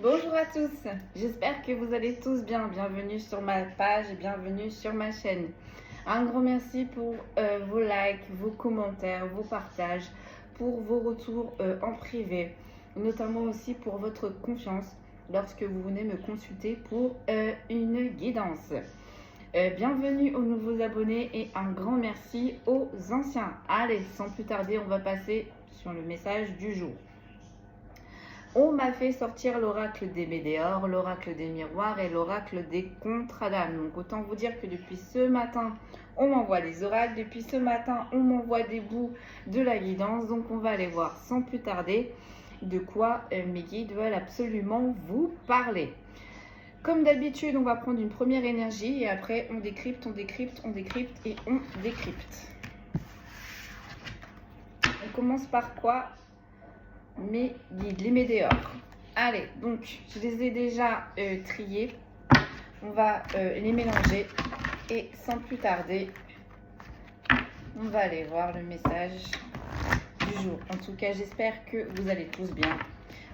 Bonjour à tous, j'espère que vous allez tous bien. Bienvenue sur ma page et bienvenue sur ma chaîne. Un grand merci pour vos likes, vos commentaires, vos partages, pour vos retours en privé, notamment aussi pour votre confiance lorsque vous venez me consulter pour une guidance. Bienvenue aux nouveaux abonnés et un grand merci aux anciens. Allez, sans plus tarder, on va passer sur le message du jour. On m'a fait sortir l'oracle des météores, l'oracle des miroirs et l'oracle des contradames. Donc autant vous dire que depuis ce matin, on m'envoie les oracles. Depuis ce matin, on m'envoie des bouts de la guidance. Donc on va aller voir sans plus tarder de quoi mes guides veulent absolument vous parler. Comme d'habitude, on va prendre une première énergie et après on décrypte, on décrypte, on décrypte et on décrypte. On commence par quoi? Mes guides, les météores. Allez, donc je les ai déjà triés. On va les mélanger et sans plus tarder, on va aller voir le message du jour. En tout cas, j'espère que vous allez tous bien.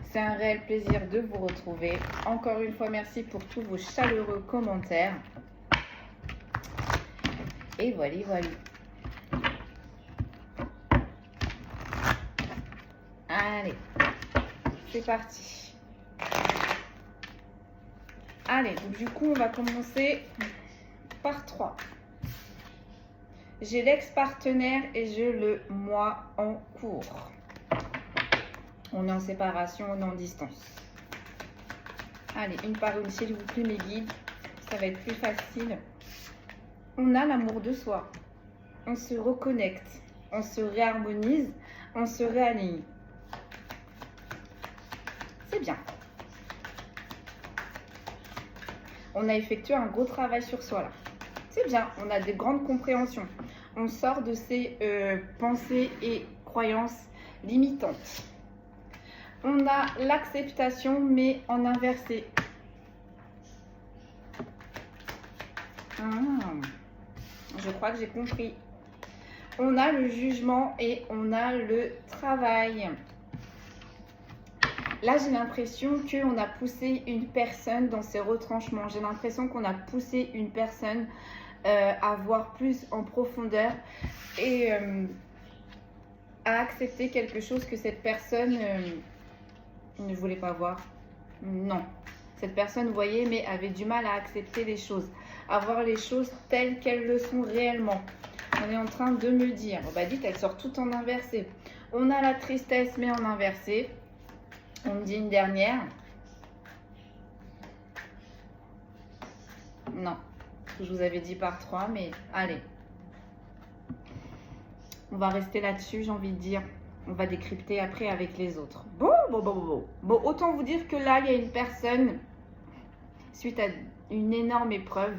C'est un réel plaisir de vous retrouver. Encore une fois, merci pour tous vos chaleureux commentaires. Et voilà, voilà. Allez, c'est parti. Allez, donc du coup, on va commencer par 3. J'ai l'ex-partenaire et j'ai le moi en cours. On est en séparation, on est en distance. Allez, une par une, s'il vous plaît, mes guides. Ça va être plus facile. On a l'amour de soi. On se reconnecte. On se réharmonise. On se réaligne. C'est bien. On a effectué un gros travail sur soi là. C'est bien, on a de grandes compréhensions. On sort de ces pensées et croyances limitantes. On a l'acceptation mais en inversé. Je crois que j'ai compris. On a le jugement et on a le travail. Là, j'ai l'impression qu'on a poussé une personne dans ses retranchements. J'ai l'impression qu'on a poussé une personne à voir plus en profondeur et à accepter quelque chose que cette personne ne voulait pas voir. Non. Cette personne voyait mais avait du mal à accepter les choses, à voir les choses telles qu'elles le sont réellement. On est en train de me dire, bah dites, elle sort tout en inversé. On a la tristesse mais en inversé. On me dit une dernière. Non, je vous avais dit par 3, mais allez. On va rester là-dessus, j'ai envie de dire. On va décrypter après avec les autres. Bon, autant vous dire que là, il y a une personne, suite à une énorme épreuve,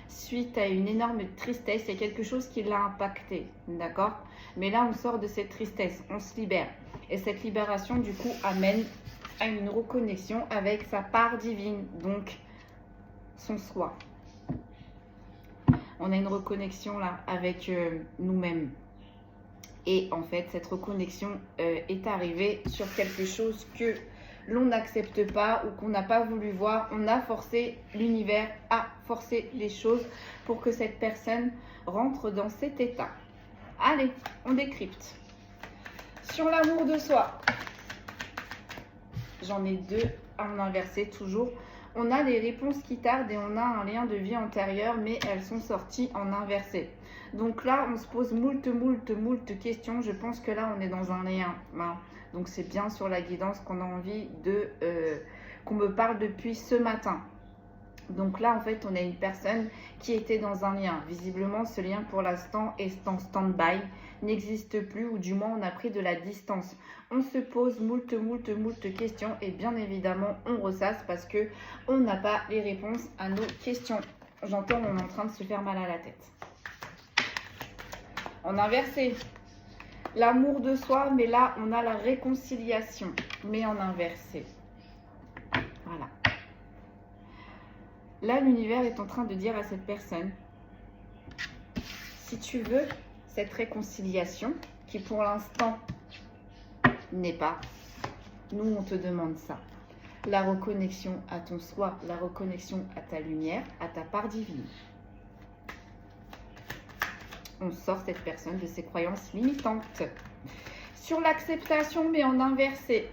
suite à une énorme tristesse, il y a quelque chose qui l'a impacté, d'accord? Mais là, on sort de cette tristesse, on se libère. Et cette libération, du coup, amène à une reconnexion avec sa part divine, donc son soi. On a une reconnexion là avec nous-mêmes. Et en fait, cette reconnexion est arrivée sur quelque chose que l'on n'accepte pas ou qu'on n'a pas voulu voir. On a forcé l'univers à forcer les choses pour que cette personne rentre dans cet état. Allez, on décrypte. Sur l'amour de soi. J'en ai 2 en inversé toujours. On a des réponses qui tardent et on a un lien de vie antérieur, mais elles sont sorties en inversé. Donc là, on se pose moult questions. Je pense que là, on est dans un lien. Hein. Donc c'est bien sur la guidance qu'on a envie de qu'on me parle depuis ce matin. Donc là, en fait, on a une personne qui était dans un lien. Visiblement, ce lien, pour l'instant, est en stand-by, n'existe plus, ou du moins, on a pris de la distance. On se pose moult questions et bien évidemment, on ressasse parce que on n'a pas les réponses à nos questions. J'entends, on est en train de se faire mal à la tête. En inversé, l'amour de soi, mais là, on a la réconciliation, mais en inversé. Voilà. Là, l'univers est en train de dire à cette personne, si tu veux cette réconciliation, qui pour l'instant n'est pas, nous on te demande ça. la reconnexion à ton soi, la reconnexion à ta lumière, à ta part divine. On sort cette personne de ses croyances limitantes. Sur l'acceptation, mais en inversé,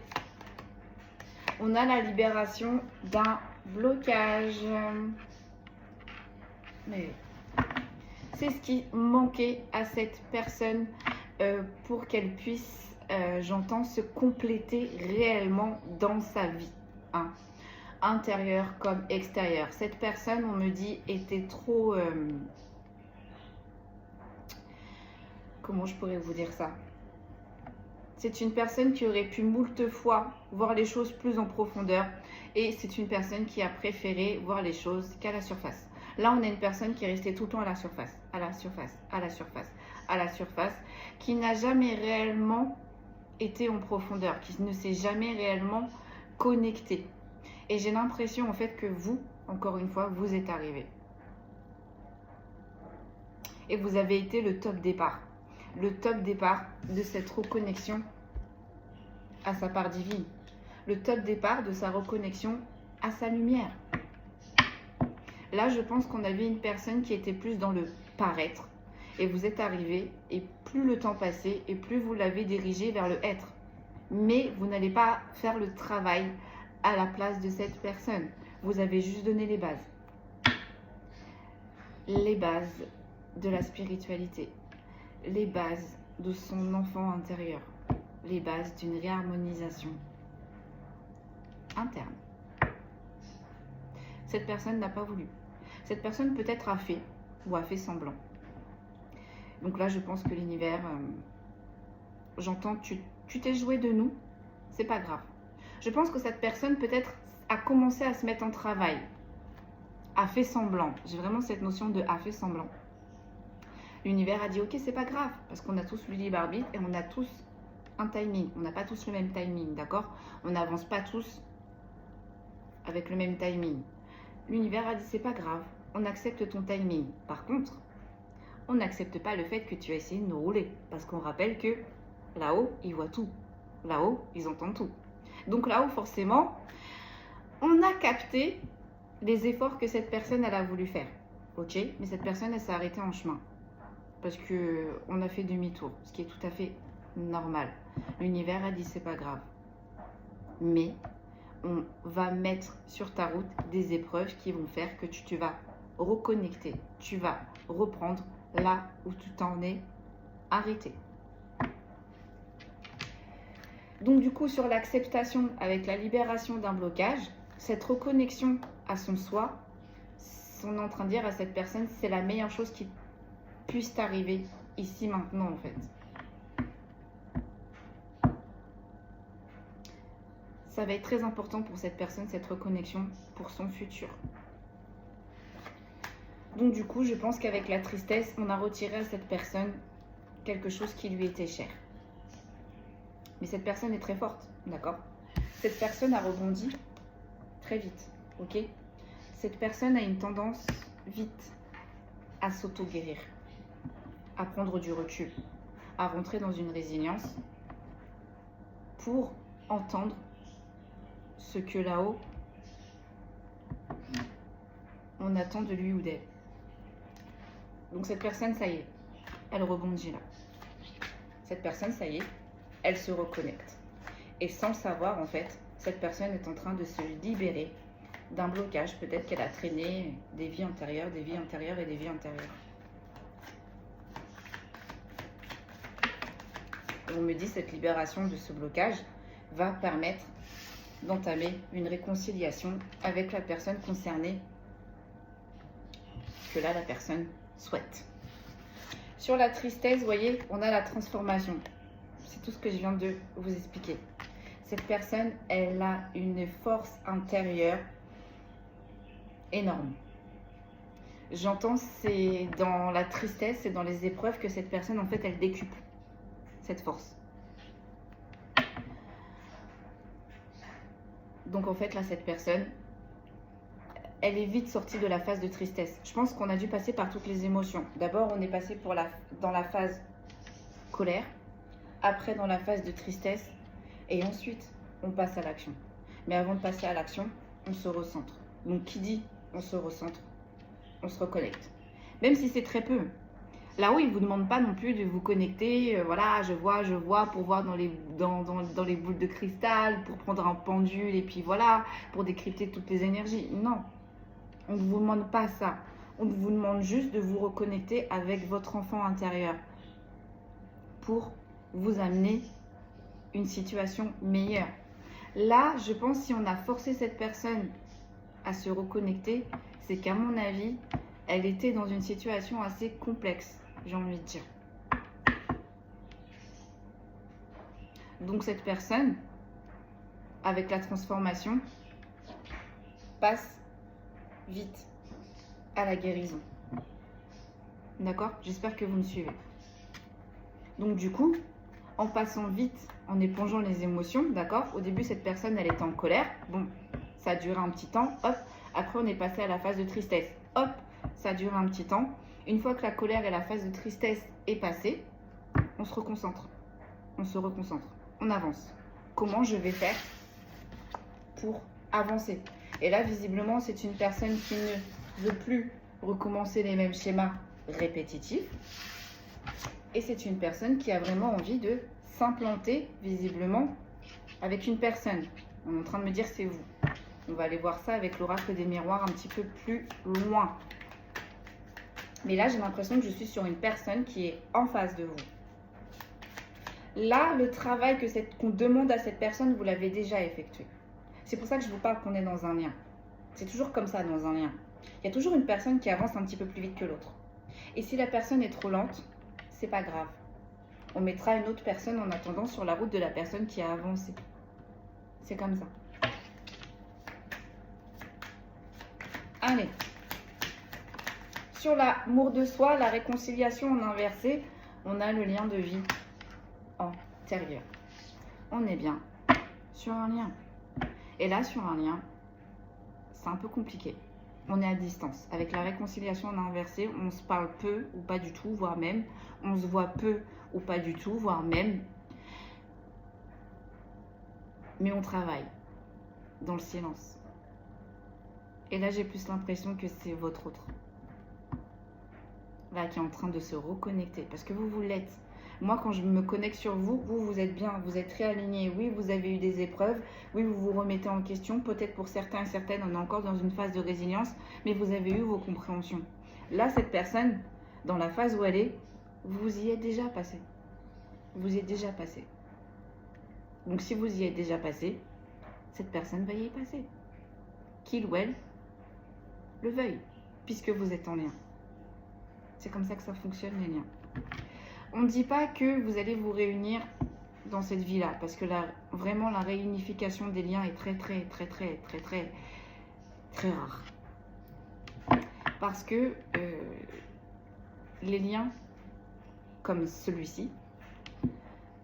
on a la libération d'un blocage. Mais c'est ce qui manquait à cette personne pour qu'elle puisse, j'entends, se compléter réellement dans sa vie, hein, intérieure comme extérieure. Cette personne, on me dit, était trop... comment je pourrais vous dire ça? C'est une personne qui aurait pu moult fois voir les choses plus en profondeur et c'est une personne qui a préféré voir les choses qu'à la surface. Là, on a une personne qui est restée tout le temps à la surface, à la surface, à la surface, à la surface, qui n'a jamais réellement été en profondeur, qui ne s'est jamais réellement connectée. Et j'ai l'impression en fait que vous, encore une fois, vous êtes arrivé. Et vous avez été le top départ. Le top départ de cette reconnexion à sa part divine. Le top départ de sa reconnexion à sa lumière. Là, je pense qu'on avait une personne qui était plus dans le paraître. Et vous êtes arrivé, et plus le temps passait, et plus vous l'avez dirigé vers le être. Mais vous n'allez pas faire le travail à la place de cette personne. Vous avez juste donné les bases. Les bases de la spiritualité. Les bases de son enfant intérieur. Les bases d'une réharmonisation interne. Cette personne n'a pas voulu. Cette personne peut-être a fait ou a fait semblant. Donc là, je pense que l'univers, j'entends que tu t'es joué de nous, c'est pas grave. Je pense que cette personne peut-être a commencé à se mettre en travail, a fait semblant. J'ai vraiment cette notion de a fait semblant. L'univers a dit ok, c'est pas grave, parce qu'on a tous le libre arbitre et on a tous un timing. On n'a pas tous le même timing, d'accord? On n'avance pas tous avec le même timing. L'univers a dit c'est pas grave, on accepte ton timing. Par contre, on n'accepte pas le fait que tu as essayé de nous rouler. Parce qu'on rappelle que là-haut, ils voient tout. Là-haut, ils entendent tout. Donc là-haut, forcément, on a capté les efforts que cette personne, elle a voulu faire. Ok, mais cette personne, elle s'est arrêtée en chemin. Parce qu'on a fait demi-tour, ce qui est tout à fait normal. L'univers a dit c'est pas grave. Mais on va mettre sur ta route des épreuves qui vont faire que tu vas reconnecter. Tu vas reprendre là où tu t'en es arrêté. Donc du coup, sur l'acceptation avec la libération d'un blocage, cette reconnexion à son soi, on est en train de dire à cette personne, c'est la meilleure chose qui puisse t'arriver ici maintenant en fait. Ça va être très important pour cette personne, cette reconnexion pour son futur. Donc du coup, je pense qu'avec la tristesse, on a retiré à cette personne quelque chose qui lui était cher. Mais cette personne est très forte, d'accord? Cette personne a rebondi très vite, ok? Cette personne a une tendance vite à s'auto-guérir, à prendre du recul, à rentrer dans une résilience pour entendre ce que là-haut, on attend de lui ou d'elle. Donc cette personne, ça y est, elle rebondit là. Cette personne, ça y est, elle se reconnecte. Et sans le savoir, en fait, cette personne est en train de se libérer d'un blocage. Peut-être qu'elle a traîné des vies antérieures, des vies antérieures et des vies antérieures. On me dit que cette libération de ce blocage va permettre d'entamer une réconciliation avec la personne concernée que là, la personne souhaite. Sur la tristesse, vous voyez, on a la transformation. C'est tout ce que je viens de vous expliquer. Cette personne, elle a une force intérieure énorme. J'entends, c'est dans la tristesse, c'est dans les épreuves que cette personne, en fait, elle décuple cette force. Donc, en fait, là, cette personne, elle est vite sortie de la phase de tristesse. Je pense qu'on a dû passer par toutes les émotions. D'abord, on est passé dans la phase colère, après dans la phase de tristesse, et ensuite, on passe à l'action. Mais avant de passer à l'action, on se recentre. Donc qui dit on se recentre, on se reconnecte. Même si c'est très peu. Là-haut, il ne vous demande pas non plus de vous connecter, voilà, je vois, pour voir dans les boules de cristal, pour prendre un pendule, et puis voilà, pour décrypter toutes les énergies. Non, on ne vous demande pas ça. On vous demande juste de vous reconnecter avec votre enfant intérieur pour vous amener une situation meilleure. Là, je pense si on a forcé cette personne à se reconnecter, c'est qu'à mon avis, elle était dans une situation assez complexe, j'ai envie de dire. Donc cette personne, avec la transformation, passe vite à la guérison. D'accord? J'espère que vous me suivez. Donc du coup, en passant vite, en épongeant les émotions, d'accord? Au début, cette personne, elle était en colère. Bon, ça a duré un petit temps, hop. Après, on est passé à la phase de tristesse. Hop, ça a duré un petit temps. Une fois que la colère et la phase de tristesse est passée, on se reconcentre. On se reconcentre. On avance. Comment je vais faire pour avancer? Et là, visiblement, c'est une personne qui ne veut plus recommencer les mêmes schémas répétitifs. Et c'est une personne qui a vraiment envie de s'implanter, visiblement, avec une personne. On est en train de me dire c'est vous. On va aller voir ça avec l'oracle des miroirs un petit peu plus loin. Mais là, j'ai l'impression que je suis sur une personne qui est en face de vous. Là, le travail qu'on demande à cette personne, vous l'avez déjà effectué. C'est pour ça que je vous parle qu'on est dans un lien. C'est toujours comme ça dans un lien. Il y a toujours une personne qui avance un petit peu plus vite que l'autre. Et si la personne est trop lente, c'est pas grave. On mettra une autre personne en attendant sur la route de la personne qui a avancé. C'est comme ça. Allez. Sur l'amour de soi, la réconciliation en inversé, on a le lien de vie antérieur. On est bien sur un lien. Et là, sur un lien, c'est un peu compliqué. On est à distance. Avec la réconciliation en inversé, on se parle peu ou pas du tout, voire même. On se voit peu ou pas du tout, voire même. Mais on travaille dans le silence. Et là, j'ai plus l'impression que c'est votre autre. Là, qui est en train de se reconnecter. Parce que vous l'êtes. Moi, quand je me connecte sur vous, vous êtes bien, vous êtes réaligné. Oui, vous avez eu des épreuves. Oui, vous vous remettez en question. Peut-être pour certains et certaines, on est encore dans une phase de résilience. Mais vous avez eu vos compréhensions. Là, cette personne, dans la phase où elle est, vous y êtes déjà passé. Vous y êtes déjà passé. Donc, si vous y êtes déjà passé, cette personne va y passer. Qu'il ou elle le veuille, puisque vous êtes en lien. C'est comme ça que ça fonctionne, les liens. On ne dit pas que vous allez vous réunir dans cette vie-là, parce que vraiment, la réunification des liens est très rare. Parce que les liens, comme celui-ci,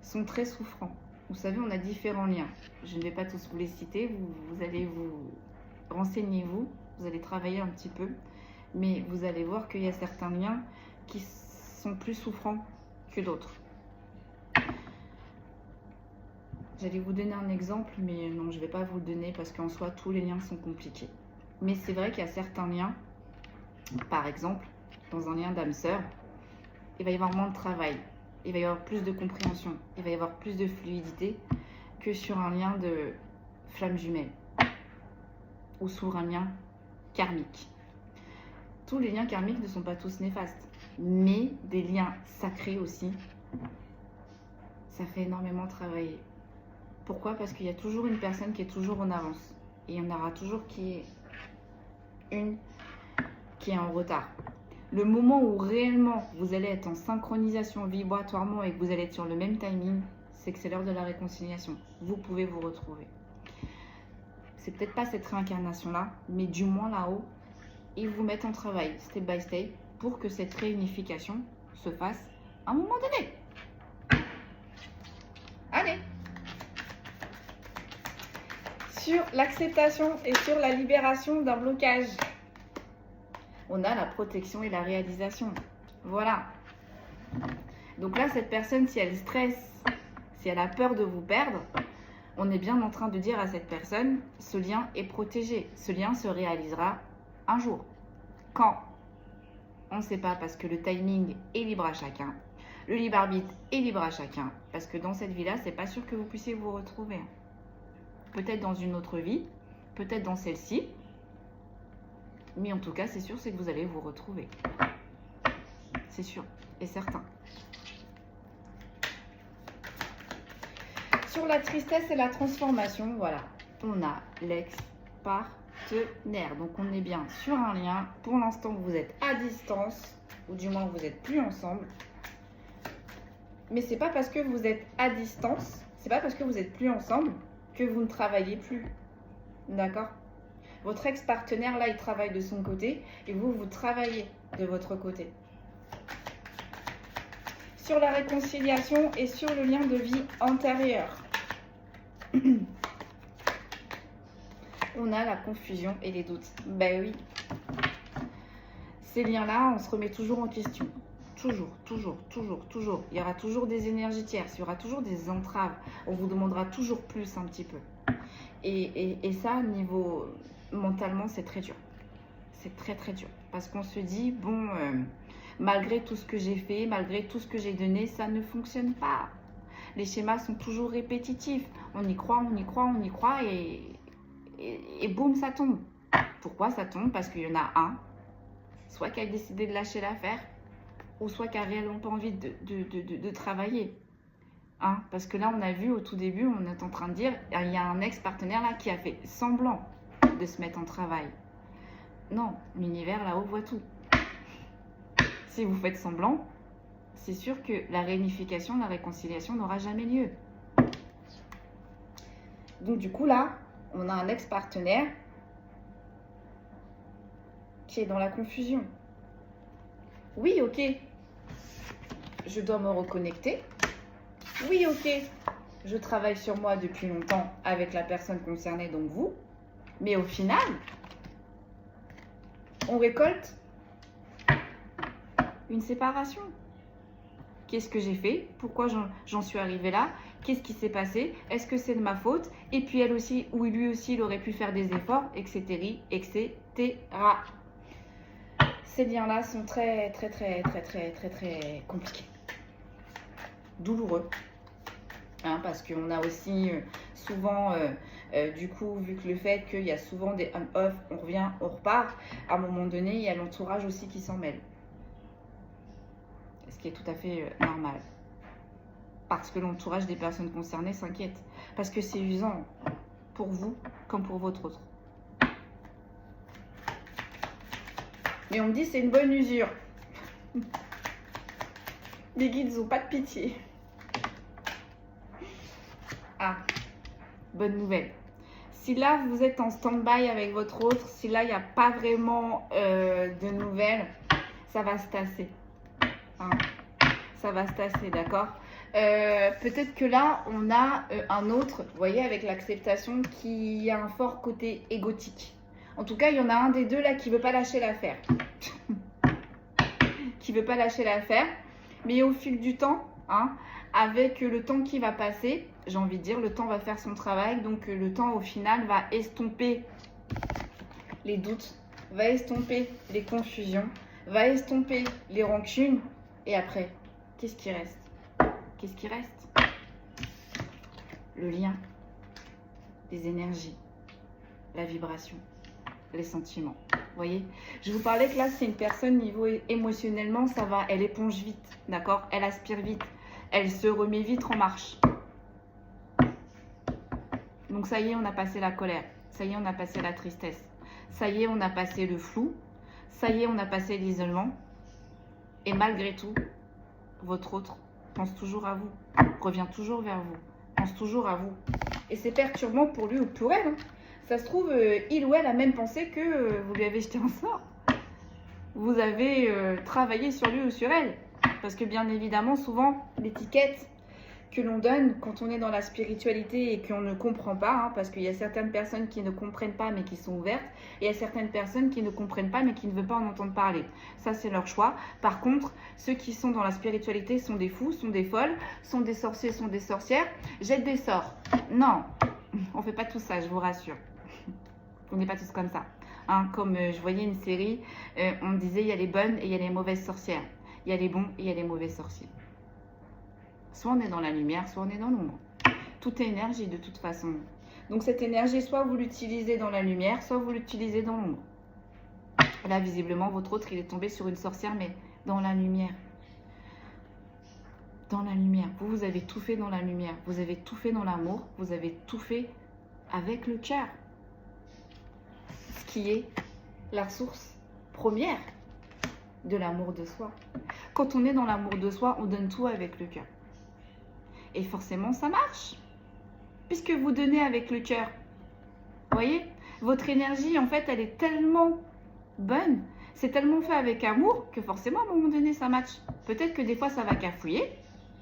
sont très souffrants. Vous savez, on a différents liens. Je ne vais pas tous vous les citer, vous allez vous renseignez-vous, vous allez travailler un petit peu, mais vous allez voir qu'il y a certains liens qui sont plus souffrants que d'autres. J'allais vous donner un exemple, mais non, je ne vais pas vous le donner parce qu'en soi, tous les liens sont compliqués. Mais c'est vrai qu'il y a certains liens, par exemple, dans un lien d'âme sœur, il va y avoir moins de travail, il va y avoir plus de compréhension, il va y avoir plus de fluidité que sur un lien de flamme jumelle ou sur un lien karmique. Tous les liens karmiques ne sont pas tous néfastes, mais des liens sacrés aussi, ça fait énormément travailler. Pourquoi? Parce qu'il y a toujours une personne qui est toujours en avance. Et il y en aura toujours qui est une qui est en retard. Le moment où réellement vous allez être en synchronisation vibratoirement et que vous allez être sur le même timing, c'est que c'est l'heure de la réconciliation. Vous pouvez vous retrouver. C'est peut-être pas cette réincarnation-là, mais du moins là-haut, ils vous mettent en travail, step by step, pour que cette réunification se fasse à un moment donné. Allez! Sur l'acceptation et sur la libération d'un blocage, on a la protection et la réalisation. Voilà. Donc là, cette personne, si elle stresse, si elle a peur de vous perdre, on est bien en train de dire à cette personne, ce lien est protégé. Ce lien se réalisera un jour. Quand? On ne sait pas, parce que le timing est libre à chacun. Le libre arbitre est libre à chacun. Parce que dans cette vie-là, c'est pas sûr que vous puissiez vous retrouver. Peut-être dans une autre vie, peut-être dans celle-ci. Mais en tout cas, c'est sûr, c'est que vous allez vous retrouver. C'est sûr et certain. Sur la tristesse et la transformation, voilà, on a l'ex-partenaire. Donc, on est bien sur un lien. Pour l'instant, vous êtes à distance, ou du moins, vous n'êtes plus ensemble. Mais c'est pas parce que vous êtes à distance, c'est pas parce que vous n'êtes plus ensemble que vous ne travaillez plus. D'accord? Votre ex-partenaire, là, il travaille de son côté et vous, vous travaillez de votre côté. Sur la réconciliation et sur le lien de vie antérieur. On a la confusion et les doutes. Ben oui. Ces liens-là, on se remet toujours en question. Toujours, toujours, toujours, toujours. Il y aura toujours des énergies tierces, il y aura toujours des entraves. On vous demandera toujours plus un petit peu. Et ça, niveau mentalement, c'est très dur. C'est très, très dur. Parce qu'on se dit, bon, malgré tout ce que j'ai fait, malgré tout ce que j'ai donné, ça ne fonctionne pas. Les schémas sont toujours répétitifs. On y croit, on y croit, on y croit et boum, ça tombe. Pourquoi ça tombe? Parce qu'il y en a un, soit qui a décidé de lâcher l'affaire, ou soit qui a réellement pas envie de travailler. Hein? Parce que là, on a vu au tout début, on est en train de dire, il y a un ex-partenaire là qui a fait semblant de se mettre en travail. Non, l'univers là-haut voit tout. Si vous faites semblant, c'est sûr que la réunification, la réconciliation n'aura jamais lieu. Donc du coup là, on a un ex-partenaire qui est dans la confusion. Oui, ok, je dois me reconnecter. Oui, ok, je travaille sur moi depuis longtemps avec la personne concernée, donc vous. Mais au final, on récolte une séparation. Qu'est-ce que j'ai fait? Pourquoi j'en suis arrivée là? Qu'est-ce qui s'est passé? Est-ce que c'est de ma faute? Et puis elle aussi, ou lui aussi, il aurait pu faire des efforts, etc., etc. Ces liens-là sont très, très, très, très, très, très, très compliqués. Douloureux. Hein, parce qu'on a aussi souvent, du coup, vu que le fait qu'il y a souvent des on-off, on revient, on repart, à un moment donné, il y a l'entourage aussi qui s'en mêle. Ce qui est tout à fait normal. Parce que l'entourage des personnes concernées s'inquiète. Parce que c'est usant pour vous comme pour votre autre. Mais on me dit c'est une bonne usure. Les guides n'ont pas de pitié. Ah, bonne nouvelle. Si là vous êtes en stand-by avec votre autre, si là il n'y a pas vraiment de nouvelles, ça va se tasser. Hein, ça va se tasser, d'accord? Peut-être que là on a un autre, vous voyez, avec l'acceptation, qui a un fort côté égotique. En tout cas, il y en a un des deux là qui veut pas lâcher l'affaire. Qui veut pas lâcher l'affaire. Mais au fil du temps, hein, avec le temps qui va passer, j'ai envie de dire, le temps va faire son travail. Donc le temps au final va estomper les doutes, va estomper les confusions, va estomper les rancunes. Et après, qu'est-ce qui reste? Qu'est-ce qui reste? Le lien, les énergies, la vibration, les sentiments. Vous voyez, je vous parlais que là, c'est une personne niveau émotionnellement, ça va, elle éponge vite, d'accord? Elle aspire vite, elle se remet vite en marche. Donc ça y est, on a passé la colère, ça y est, on a passé la tristesse, ça y est, on a passé le flou, ça y est, on a passé l'isolement. Et malgré tout, votre autre pense toujours à vous, revient toujours vers vous, pense toujours à vous. Et c'est perturbant pour lui ou pour elle. Hein. Ça se trouve, il ou elle a même pensé que vous lui avez jeté un sort. Vous avez travaillé sur lui ou sur elle. Parce que bien évidemment, souvent, l'étiquette, que l'on donne quand on est dans la spiritualité et qu'on ne comprend pas, hein, parce qu'il y a certaines personnes qui ne comprennent pas mais qui sont ouvertes, et il y a certaines personnes qui ne comprennent pas mais qui ne veulent pas en entendre parler. Ça, c'est leur choix. Par contre, ceux qui sont dans la spiritualité sont des fous, sont des folles, sont des sorciers, sont des sorcières, jettent des sorts. Non, on ne fait pas tout ça, je vous rassure. On n'est pas tous comme ça. Hein, comme je voyais une série, on disait il y a les bonnes et il y a les mauvaises sorcières. Il y a les bons et il y a les mauvais sorciers. Soit on est dans la lumière, soit on est dans l'ombre. Tout est énergie de toute façon. Donc cette énergie, soit vous l'utilisez dans la lumière, soit vous l'utilisez dans l'ombre. Là, visiblement, votre autre, il est tombé sur une sorcière, mais dans la lumière. Dans la lumière. Vous, vous avez tout fait dans la lumière. Vous avez tout fait dans l'amour. Vous avez tout fait avec le cœur. Ce qui est la source première de l'amour de soi. Quand on est dans l'amour de soi, on donne tout avec le cœur. Et forcément, ça marche. Puisque vous donnez avec le cœur. Vous voyez? Votre énergie, en fait, elle est tellement bonne. C'est tellement fait avec amour que forcément, à un moment donné, ça match. Peut-être que des fois, ça va cafouiller.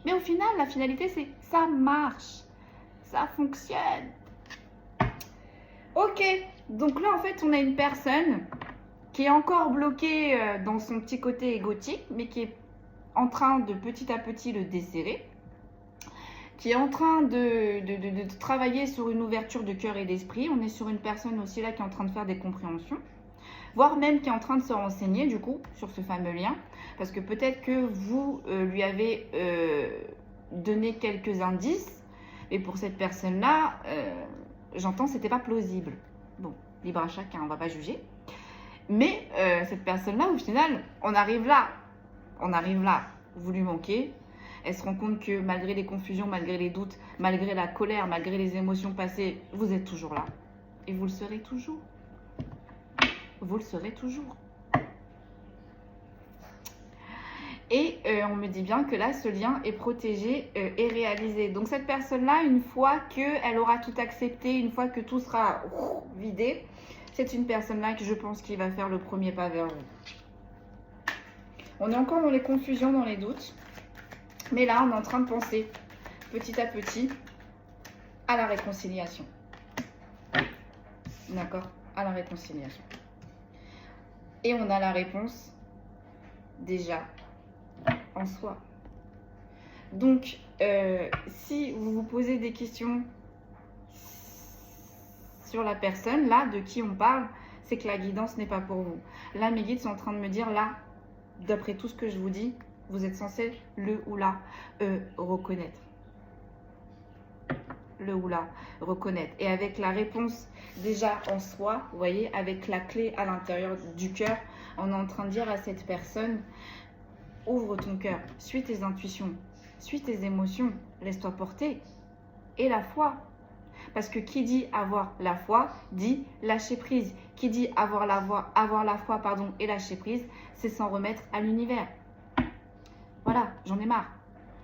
Mais au final, la finalité, c'est ça marche. Ça fonctionne. Ok. Donc là, en fait, on a une personne qui est encore bloquée dans son petit côté égotique, mais qui est en train de petit à petit le desserrer. Qui est en train de travailler sur une ouverture de cœur et d'esprit. On est sur une personne aussi là qui est en train de faire des compréhensions, voire même qui est en train de se renseigner du coup sur ce fameux lien, parce que peut-être que vous lui avez donné quelques indices, et pour cette personne-là, j'entends, c'était pas plausible. Bon, libre à chacun, on va pas juger. Mais cette personne-là, au final, on arrive là, vous lui manquez. Elle se rend compte que malgré les confusions, malgré les doutes, malgré la colère, malgré les émotions passées, vous êtes toujours là. Et vous le serez toujours. Vous le serez toujours. Et on me dit bien que là, ce lien est protégé et réalisé. Donc cette personne-là, une fois qu'elle aura tout accepté, une fois que tout sera vidé, c'est une personne-là que je pense qui va faire le premier pas vers vous. On est encore dans les confusions, dans les doutes. Mais là, on est en train de penser petit à petit à la réconciliation. D'accord? À la réconciliation. Et on a la réponse déjà en soi. Donc, si vous vous posez des questions sur la personne, là, de qui on parle, c'est que la guidance n'est pas pour vous. Là, mes guides sont en train de me dire, là, d'après tout ce que je vous dis, vous êtes censé le ou la reconnaître. Le ou la reconnaître. Et avec la réponse déjà en soi, vous voyez, avec la clé à l'intérieur du cœur, on est en train de dire à cette personne, ouvre ton cœur, suis tes intuitions, suis tes émotions, laisse-toi porter. Et la foi. Parce que qui dit avoir la foi, dit lâcher prise. Qui dit avoir la foi, et lâcher prise, c'est s'en remettre à l'univers. Voilà, j'en ai marre.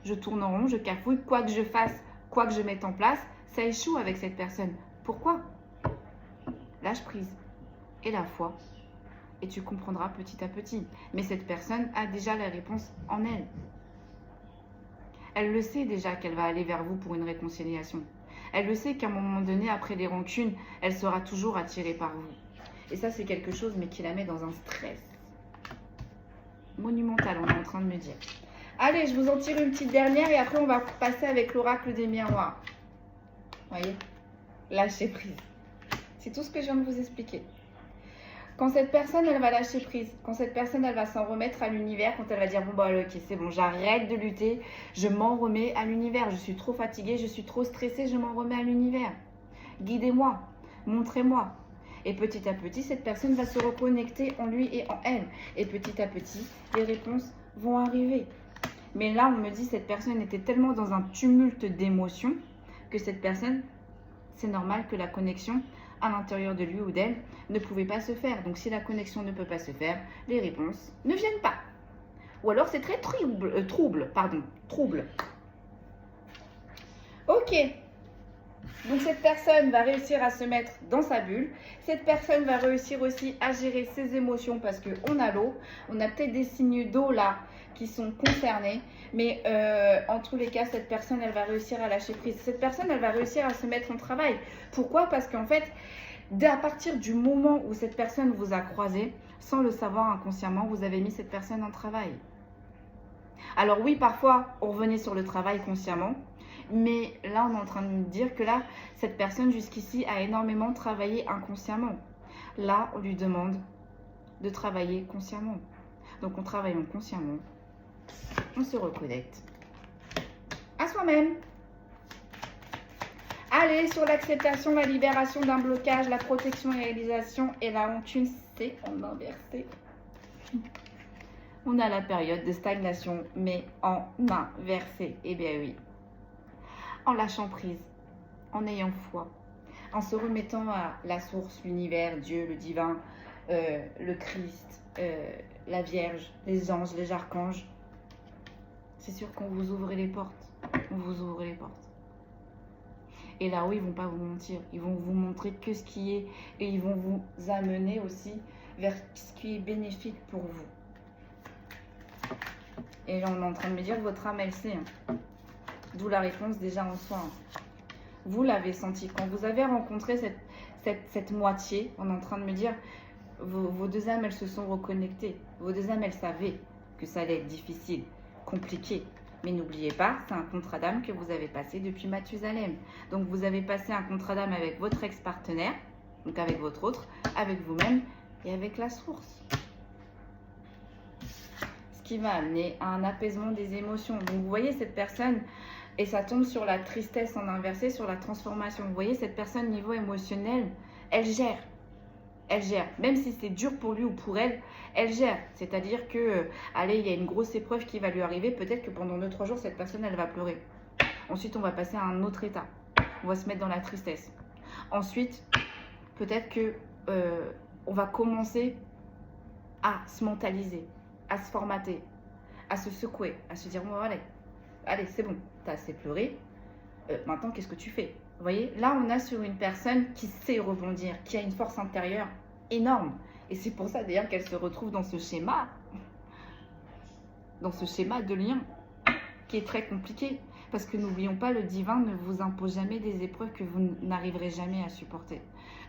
Je tourne en rond, je cafouille, quoi que je fasse, quoi que je mette en place, ça échoue avec cette personne. Pourquoi? Lâche prise et la foi. Et tu comprendras petit à petit. Mais cette personne a déjà la réponse en elle. Elle le sait déjà qu'elle va aller vers vous pour une réconciliation. Elle le sait qu'à un moment donné, après les rancunes, elle sera toujours attirée par vous. Et ça, c'est quelque chose, mais qui la met dans un stress monumental, on est en train de me dire. Allez, je vous en tire une petite dernière et après, on va passer avec l'oracle des miroirs. Voyez? Lâcher prise. C'est tout ce que je viens de vous expliquer. Quand cette personne, elle va lâcher prise, quand cette personne, elle va s'en remettre à l'univers, quand elle va dire, bon, bah, ok, c'est bon, j'arrête de lutter, je m'en remets à l'univers, je suis trop fatiguée, je suis trop stressée, je m'en remets à l'univers. Guidez-moi, montrez-moi. Et petit à petit, cette personne va se reconnecter en lui et en elle. Et petit à petit, les réponses vont arriver. Mais là, on me dit, cette personne était tellement dans un tumulte d'émotions que cette personne, c'est normal que la connexion à l'intérieur de lui ou d'elle ne pouvait pas se faire. Donc, si la connexion ne peut pas se faire, les réponses ne viennent pas. Ou alors, c'est très trouble. Ok. Donc cette personne va réussir à se mettre dans sa bulle. Cette personne va réussir aussi à gérer ses émotions parce qu'on a l'eau. On a peut-être des signes d'eau là qui sont concernés. Mais en tous les cas, cette personne, elle va réussir à lâcher prise. Cette personne, elle va réussir à se mettre en travail. Pourquoi? Parce qu'en fait, à partir du moment où cette personne vous a croisé, sans le savoir inconsciemment, vous avez mis cette personne en travail. Alors oui, parfois, on revenait sur le travail consciemment. Mais là, on est en train de me dire que là, cette personne jusqu'ici a énormément travaillé inconsciemment. Là, on lui demande de travailler consciemment. Donc, en travaillant consciemment, on se reconnecte à soi-même. Allez, sur l'acceptation, la libération d'un blocage, la protection et réalisation et la honte, c'est en inversé. On a la période de stagnation, mais en inversé. Eh bien oui. En lâchant prise, en ayant foi, en se remettant à la source, l'univers, Dieu, le divin, le Christ, la Vierge, les anges, les archanges. C'est sûr qu'on vous ouvre les portes. On vous ouvre les portes. Et là-haut, ils ne vont pas vous mentir. Ils vont vous montrer que ce qui est. Et ils vont vous amener aussi vers ce qui est bénéfique pour vous. Et là, on est en train de me dire que votre âme, elle sait. D'où la réponse déjà en soi. Vous l'avez senti. Quand vous avez rencontré cette moitié, on est en train de me dire, vos deux âmes, elles se sont reconnectées. Vos deux âmes, elles savaient que ça allait être difficile, compliqué. Mais n'oubliez pas, c'est un contrat d'âme que vous avez passé depuis Mathusalem. Donc, vous avez passé un contrat d'âme avec votre ex-partenaire, donc avec votre autre, avec vous-même et avec la source. Ce qui va amener à un apaisement des émotions. Donc, vous voyez cette personne... Et ça tombe sur la tristesse en inversé, sur la transformation. Vous voyez, cette personne, niveau émotionnel, elle gère. Elle gère. Même si c'est dur pour lui ou pour elle, elle gère. C'est-à-dire que, allez, il y a une grosse épreuve qui va lui arriver. Peut-être que pendant 2-3 jours, cette personne, elle va pleurer. Ensuite, on va passer à un autre état. On va se mettre dans la tristesse. Ensuite, peut-être que on va commencer à se mentaliser, à se formater, à se secouer, à se dire, bon, allez, c'est bon, t'as assez pleuré. Maintenant, qu'est-ce que tu fais? Vous voyez, là, on a sur une personne qui sait rebondir, qui a une force intérieure énorme. Et c'est pour ça, d'ailleurs, qu'elle se retrouve dans ce schéma de lien qui est très compliqué. Parce que n'oublions pas, le divin ne vous impose jamais des épreuves que vous n'arriverez jamais à supporter.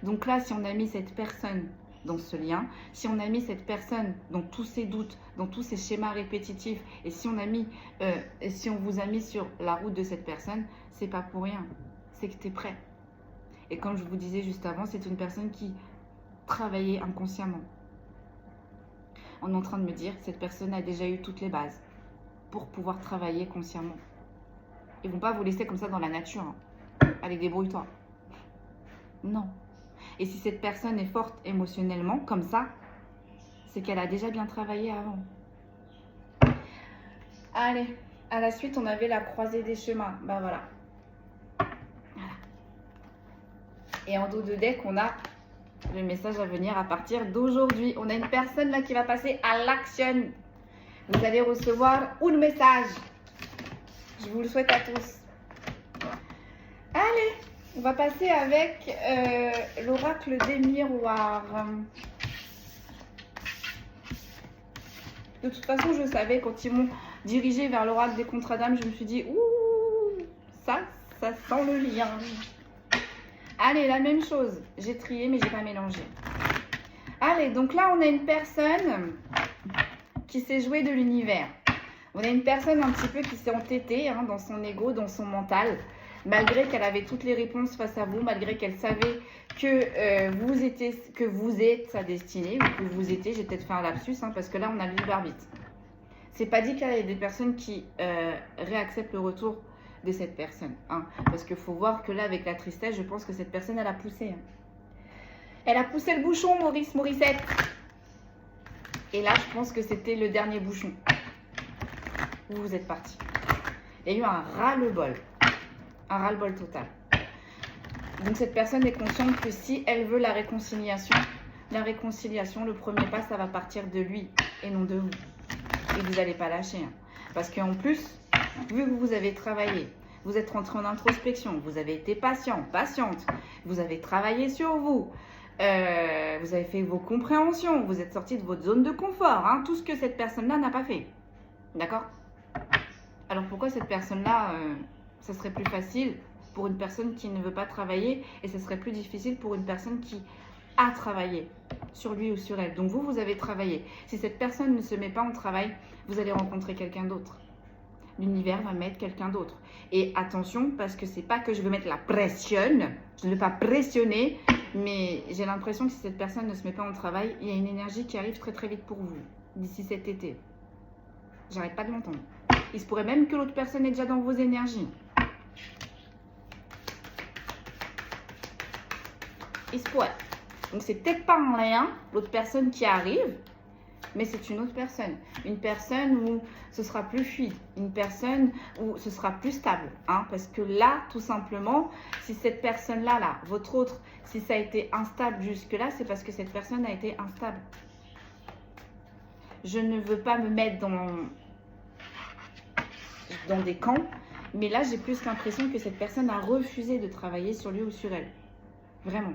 Donc là, si on a mis cette personne dans ce lien, si on a mis cette personne dans tous ses doutes, dans tous ces schémas répétitifs, et si on vous a mis sur la route de cette personne, c'est pas pour rien, c'est que tu es prêt. Et comme je vous disais juste avant, c'est une personne qui travaillait inconsciemment. On est en train de me dire, cette personne a déjà eu toutes les bases pour pouvoir travailler consciemment. Ils vont pas vous laisser comme ça dans la nature. Allez, débrouille-toi. Non. Et si cette personne est forte émotionnellement, comme ça, c'est qu'elle a déjà bien travaillé avant. Allez, à la suite, on avait la croisée des chemins. Ben voilà. Et en dos de deck, on a le message à venir à partir d'aujourd'hui. On a une personne là qui va passer à l'action. Vous allez recevoir un message. Je vous le souhaite à tous. Allez, on va passer avec l'oracle des miroirs. De toute façon, je savais quand ils m'ont dirigé vers l'oracle des contrats d'âme, je me suis dit, ouh, ça sent le lien. Allez, la même chose. J'ai trié, mais j'ai pas mélangé. Allez, donc là, on a une personne qui s'est jouée de l'univers. On a une personne un petit peu qui s'est entêtée dans son ego, dans son mental, malgré qu'elle avait toutes les réponses face à vous, malgré qu'elle savait que vous êtes sa destinée, ou que vous étiez, j'ai peut-être fait un lapsus, parce que là, on a le libre arbitre. C'est pas dit qu'il y a des personnes qui réacceptent le retour de cette personne. Parce qu'il faut voir que là, avec la tristesse, je pense que cette personne, elle a poussé. Elle a poussé le bouchon, Morissette. Et là, je pense que c'était le dernier bouchon. Vous êtes parti. Il y a eu un ras-le-bol. Un ras-le-bol total. Donc, cette personne est consciente que si elle veut la réconciliation, le premier pas, ça va partir de lui et non de vous. Et vous n'allez pas lâcher. Parce qu'en plus, vu que vous avez travaillé Vous êtes rentré en introspection. Vous avez été patient, patiente. Vous avez travaillé sur vous. Vous avez fait vos compréhensions. Vous êtes sorti de votre zone de confort. Hein, tout ce que cette personne-là n'a pas fait. D'accord? Alors pourquoi cette personne-là, ça serait plus facile pour une personne qui ne veut pas travailler et ça serait plus difficile pour une personne qui a travaillé sur lui ou sur elle. Donc vous avez travaillé. Si cette personne ne se met pas en travail, vous allez rencontrer quelqu'un d'autre. L'univers va mettre quelqu'un d'autre. Et attention, parce que c'est pas que je veux mettre la pression, je ne veux pas pressionner, mais j'ai l'impression que si cette personne ne se met pas en travail, il y a une énergie qui arrive très très vite pour vous, d'ici cet été. J'arrête pas de l'entendre. Il se pourrait même que l'autre personne est déjà dans vos énergies. Il se pourrait. Donc c'est peut-être pas en lien, l'autre personne qui arrive, mais c'est une autre personne. Une personne où ce sera plus fluide. Une personne où ce sera plus stable. Hein, parce que là, tout simplement, si cette personne-là, là, votre autre, si ça a été instable jusque-là, c'est parce que cette personne a été instable. Je ne veux pas me mettre dans des camps, mais là, j'ai plus l'impression que cette personne a refusé de travailler sur lui ou sur elle. Vraiment.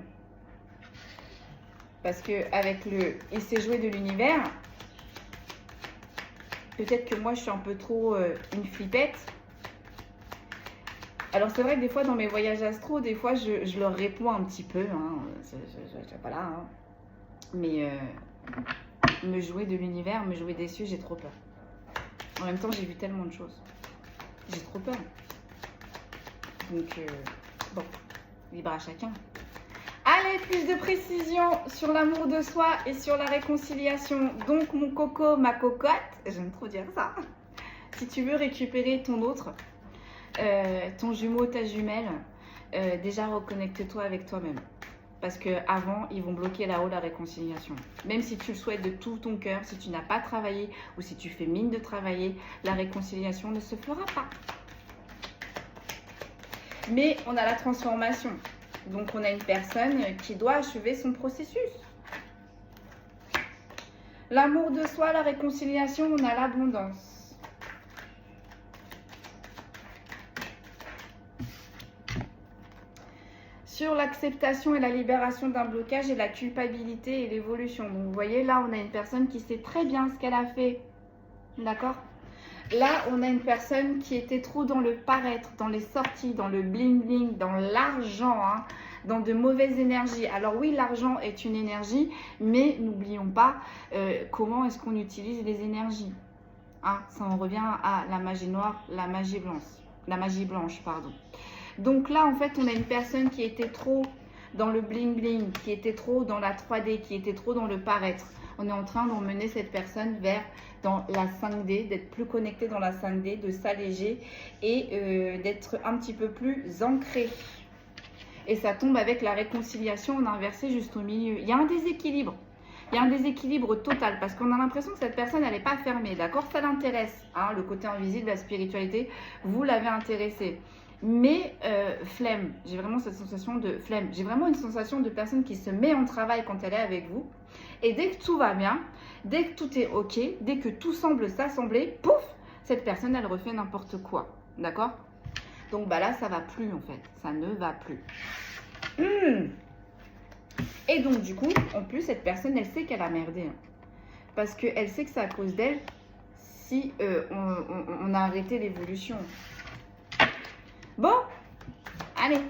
Parce qu'avec il s'est joué de l'univers, peut-être que moi, je suis un peu trop une flippette. Alors, c'est vrai que des fois, dans mes voyages astro, des fois, je leur réponds un petit peu. Hein, voilà, hein. Mais me jouer de l'univers, me jouer des cieux, j'ai trop peur. En même temps, j'ai vu tellement de choses. J'ai trop peur. Donc, bon, libre à chacun. Allez, plus de précision sur l'amour de soi et sur la réconciliation. Donc, mon coco, ma cocotte, j'aime trop dire ça. Si tu veux récupérer ton autre, ton jumeau, ta jumelle, déjà reconnecte-toi avec toi-même. Parce qu'avant, ils vont bloquer là-haut la réconciliation. Même si tu le souhaites de tout ton cœur, si tu n'as pas travaillé ou si tu fais mine de travailler, la réconciliation ne se fera pas. Mais on a la transformation. Donc, on a une personne qui doit achever son processus. L'amour de soi, la réconciliation, on a l'abondance. Sur l'acceptation et la libération d'un blocage et la culpabilité et l'évolution. Donc, vous voyez, là, on a une personne qui sait très bien ce qu'elle a fait. D'accord ? Là, on a une personne qui était trop dans le paraître, dans les sorties, dans le bling-bling, dans l'argent, hein, dans de mauvaises énergies. Alors oui, l'argent est une énergie, mais n'oublions pas comment est-ce qu'on utilise les énergies. Hein, ça en revient à la magie noire, la magie blanche, pardon. Donc là, en fait, on a une personne qui était trop dans le bling-bling, qui était trop dans la 3D, qui était trop dans le paraître. On est en train d'emmener cette personne vers dans la 5D, d'être plus connecté dans la 5D, de s'alléger et d'être un petit peu plus ancré. Et ça tombe avec la réconciliation, on a inversé juste au milieu. Il y a un déséquilibre. Il y a un déséquilibre total parce qu'on a l'impression que cette personne, elle n'est pas fermée. D'accord? Ça l'intéresse. Hein, le côté invisible, la spiritualité, vous l'avez intéressé. Mais flemme, j'ai vraiment cette sensation de flemme. J'ai vraiment une sensation de personne qui se met en travail quand elle est avec vous. Et dès que tout va bien, dès que tout est OK, dès que tout semble s'assembler, pouf, cette personne, elle refait n'importe quoi. D'accord? Donc bah là, ça va plus en fait. Ça ne va plus. Et donc du coup, en plus, cette personne, elle sait qu'elle a merdé. Hein, parce qu'elle sait que c'est à cause d'elle si on a arrêté l'évolution. Bon, allez.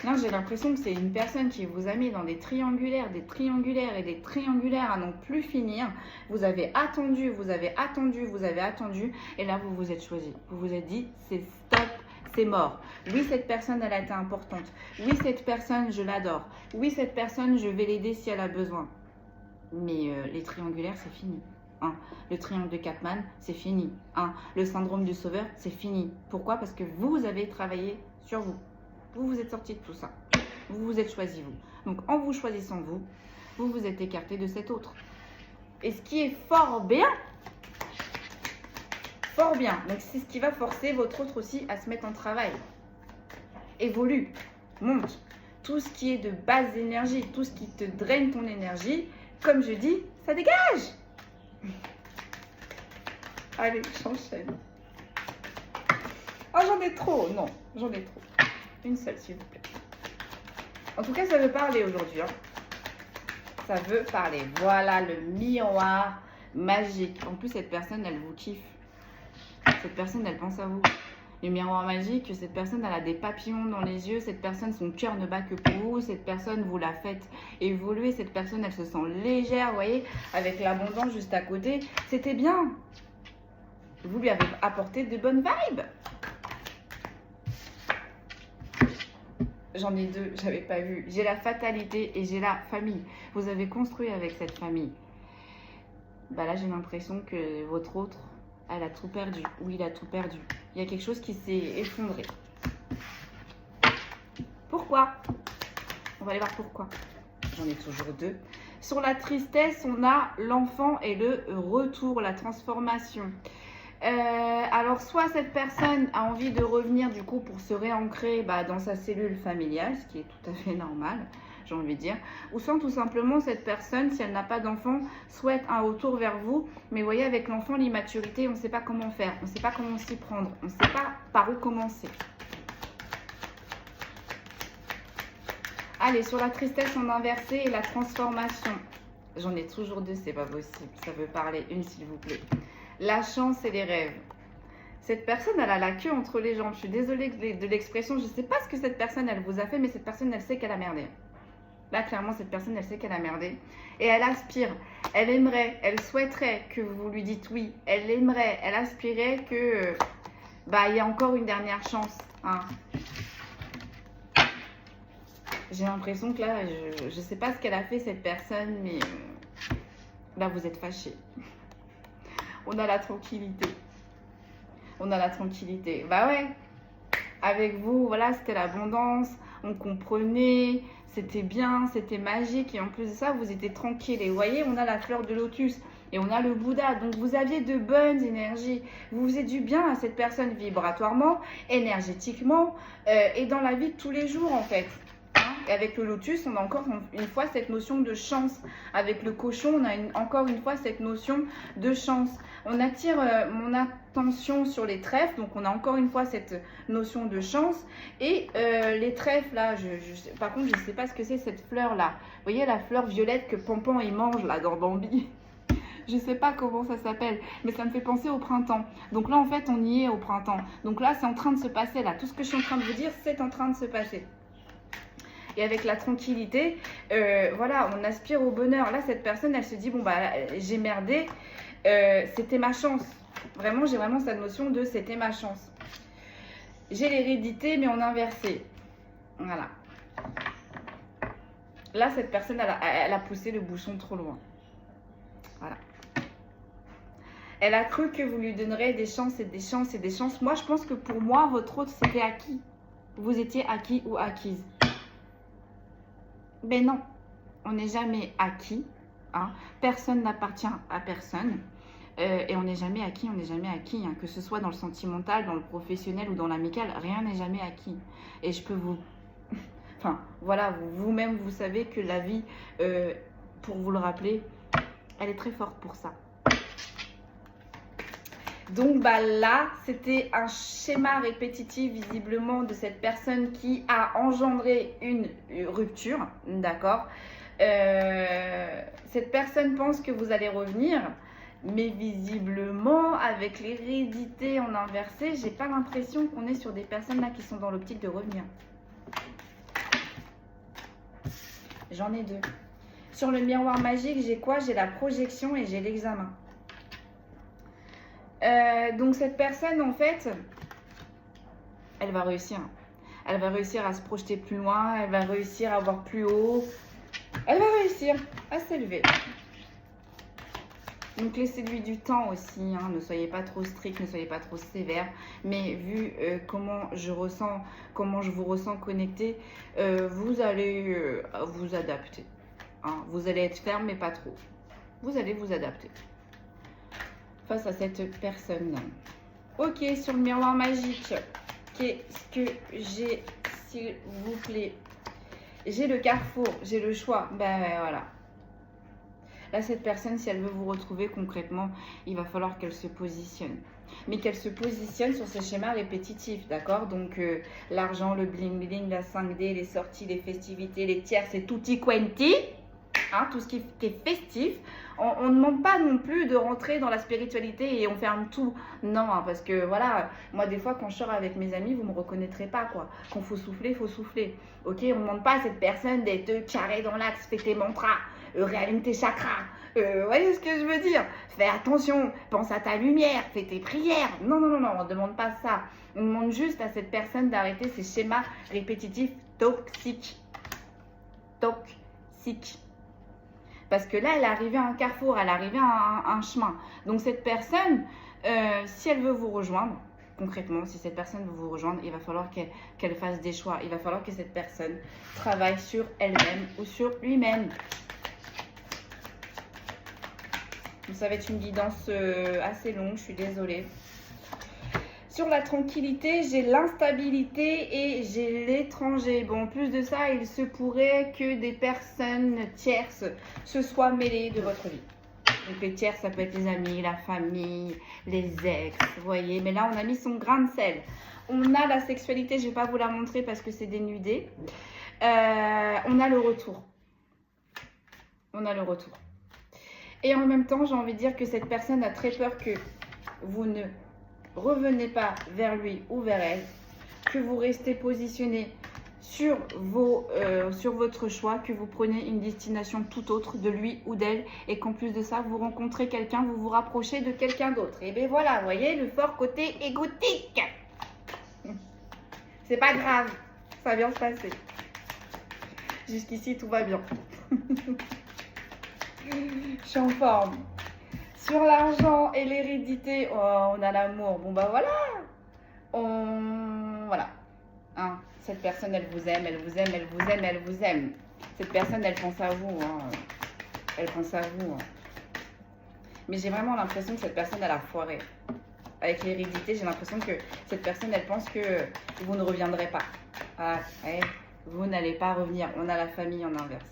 Là, j'ai l'impression que c'est une personne qui vous a mis dans des triangulaires et des triangulaires à n'en plus finir. Vous avez attendu, vous avez attendu, vous avez attendu. Et là, vous vous êtes choisi. Vous vous êtes dit, c'est stop, c'est mort. Oui, cette personne, elle a été importante. Oui, cette personne, je l'adore. Oui, cette personne, je vais l'aider si elle a besoin. Mais les triangulaires, c'est fini. Hein. Le triangle de Capman, c'est fini. Hein. Le syndrome du sauveur, c'est fini. Pourquoi? Parce que vous avez travaillé sur vous. Vous vous êtes sorti de tout ça. Vous vous êtes choisi vous. Donc, en vous choisissant vous, vous vous êtes écarté de cet autre. Et ce qui est fort bien. Donc, c'est ce qui va forcer votre autre aussi à se mettre en travail. Évolue, monte. Tout ce qui est de basse énergie, tout ce qui te draine ton énergie, comme je dis, ça dégage. Allez, j'enchaîne. Oh, j'en ai trop. Non, j'en ai trop. Une seule, s'il vous plaît. En tout cas, ça veut parler aujourd'hui. Hein. Ça veut parler. Voilà le miroir magique. En plus, cette personne, elle vous kiffe. Cette personne, elle pense à vous. Le miroir magique, cette personne, elle a des papillons dans les yeux. Cette personne, son cœur ne bat que pour vous. Cette personne, vous la faites évoluer. Cette personne, elle se sent légère, vous voyez, avec l'abondance juste à côté. C'était bien. Vous lui avez apporté de bonnes vibes. J'en ai deux, j'avais pas vu. J'ai la fatalité et j'ai la famille. Vous avez construit avec cette famille. Bah là, j'ai l'impression que votre autre, elle a tout perdu. Oui, il a tout perdu. Il y a quelque chose qui s'est effondré. Pourquoi? On va aller voir pourquoi. J'en ai toujours deux. Sur la tristesse, on a l'enfant et le retour, la transformation. Alors, soit cette personne a envie de revenir du coup pour se réancrer dans sa cellule familiale, ce qui est tout à fait normal, j'ai envie de dire. Ou soit tout simplement cette personne, si elle n'a pas d'enfant, souhaite un retour vers vous. Mais vous voyez, avec l'enfant, l'immaturité, on ne sait pas comment faire, on ne sait pas comment s'y prendre, on ne sait pas par où commencer. Allez, sur la tristesse en inversé et la transformation. J'en ai toujours deux, c'est pas possible. Ça veut parler une, s'il vous plaît. La chance et les rêves. Cette personne, elle a la queue entre les jambes. Je suis désolée de l'expression. Je ne sais pas ce que cette personne, elle vous a fait, mais cette personne, elle sait qu'elle a merdé. Là, clairement, cette personne, elle sait qu'elle a merdé. Et elle aspire. Elle aimerait, elle souhaiterait que vous lui dites oui. Elle aimerait, elle aspirait que... il y a encore une dernière chance. Hein. J'ai l'impression que là, je ne sais pas ce qu'elle a fait, cette personne, mais... là, vous êtes fâchés. On a la tranquillité. On a la tranquillité. Bah ouais. Avec vous, voilà, c'était l'abondance. On comprenait. C'était bien, c'était magique. Et en plus de ça, vous étiez tranquille. Et vous voyez, on a la fleur de lotus. Et on a le Bouddha. Donc, vous aviez de bonnes énergies. Vous faisiez du bien à cette personne vibratoirement, énergétiquement et dans la vie de tous les jours, en fait. Et avec le lotus, on a encore une fois cette notion de chance. Avec le cochon, on a encore une fois cette notion de chance. On attire mon attention sur les trèfles, donc on a encore une fois cette notion de chance. Et les trèfles, là, par contre, je ne sais pas ce que c'est cette fleur-là. Vous voyez la fleur violette que Pompon il mange là dans Bambi? Je ne sais pas comment ça s'appelle, mais ça me fait penser au printemps. Donc là, en fait, on y est au printemps. Donc là, c'est en train de se passer, là. Tout ce que je suis en train de vous dire, c'est en train de se passer. Et avec la tranquillité, voilà, on aspire au bonheur. Là, cette personne, elle se dit, bon, j'ai merdé, c'était ma chance. Vraiment, j'ai vraiment cette notion de c'était ma chance. J'ai l'hérédité, mais en inversé. Voilà. Là, cette personne, elle a poussé le bouchon trop loin. Voilà. Elle a cru que vous lui donnerez des chances et des chances et des chances. Moi, je pense que pour moi, votre autre, c'était acquis. Vous étiez acquis ou acquise. Mais non, on n'est jamais acquis. Hein. Personne n'appartient à personne. Et on n'est jamais acquis, on n'est jamais acquis. Hein. Que ce soit dans le sentimental, dans le professionnel ou dans l'amical, rien n'est jamais acquis. Et je peux vous... Enfin, voilà, vous-même, vous savez que la vie, pour vous le rappeler, elle est très forte pour ça. Donc là, c'était un schéma répétitif visiblement de cette personne qui a engendré une rupture, d'accord. Cette personne pense que vous allez revenir, mais visiblement, avec l'hérédité en inversé, j'ai pas l'impression qu'on est sur des personnes là qui sont dans l'optique de revenir. J'en ai deux. Sur le miroir magique, j'ai quoi? J'ai la projection et j'ai l'examen. Donc cette personne, en fait, elle va réussir. Elle va réussir à se projeter plus loin, elle va réussir à voir plus haut. Elle va réussir à s'élever. Donc laissez-lui du temps aussi, hein. Ne soyez pas trop strict, ne soyez pas trop sévère. Mais vu comment je vous ressens connecté, vous allez vous adapter. Hein. Vous allez être ferme, mais pas trop. Vous allez vous adapter face à cette personne. Ok, sur le miroir magique, qu'est-ce que j'ai, s'il vous plaît? J'ai le carrefour, j'ai le choix. Ben voilà. Là, cette personne, si elle veut vous retrouver concrètement, il va falloir qu'elle se positionne. Mais qu'elle se positionne sur ces schémas répétitifs, d'accord? Donc, l'argent, le bling-bling, la 5D, les sorties, les festivités, les tiers, c'est tutti quanti. Hein, tout ce qui est festif. On ne demande pas non plus de rentrer dans la spiritualité et on ferme tout. Non, hein, parce que voilà, moi des fois quand je sors avec mes amis, vous ne me reconnaîtrez pas quoi. Quand il faut souffler, il faut souffler. Ok, on ne demande pas à cette personne d'être carré dans l'axe, fais tes mantras, réallume tes chakras. Vous voyez ce que je veux dire? Fais attention, pense à ta lumière, fais tes prières. Non, non, non, non, on ne demande pas ça. On demande juste à cette personne d'arrêter ces schémas répétitifs toxiques. Toxiques. Parce que là, elle est arrivée à un carrefour, elle est arrivée à un chemin. Donc cette personne, si elle veut vous rejoindre, concrètement, si cette personne veut vous rejoindre, il va falloir qu'elle fasse des choix. Il va falloir que cette personne travaille sur elle-même ou sur lui-même. Ça va être une guidance assez longue, je suis désolée. Sur la tranquillité, j'ai l'instabilité et j'ai l'étranger. Bon, en plus de ça, il se pourrait que des personnes tierces se soient mêlées de votre vie. Donc les tiers, ça peut être les amis, la famille, les ex, vous voyez. Mais là, on a mis son grain de sel. On a la sexualité, je ne vais pas vous la montrer parce que c'est dénudé. On a le retour. On a le retour. Et en même temps, j'ai envie de dire que cette personne a très peur que vous ne revenez pas vers lui ou vers elle, que vous restez positionné sur votre choix, que vous prenez une destination tout autre de lui ou d'elle et qu'en plus de ça, vous rencontrez quelqu'un, vous vous rapprochez de quelqu'un d'autre. Et bien voilà, vous voyez, le fort côté égotique. C'est pas grave, ça vient se passer. Jusqu'ici, tout va bien. Je suis en forme. Sur l'argent et l'hérédité, oh, on a l'amour. Bon, bah voilà. Voilà. Hein, cette personne, elle vous aime, elle vous aime, elle vous aime, elle vous aime. Cette personne, elle pense à vous. Hein. Elle pense à vous. Hein. Mais j'ai vraiment l'impression que cette personne, elle a foiré. Avec l'hérédité, j'ai l'impression que cette personne, elle pense que vous ne reviendrez pas. Ah, ouais, vous n'allez pas revenir. On a la famille en inversé.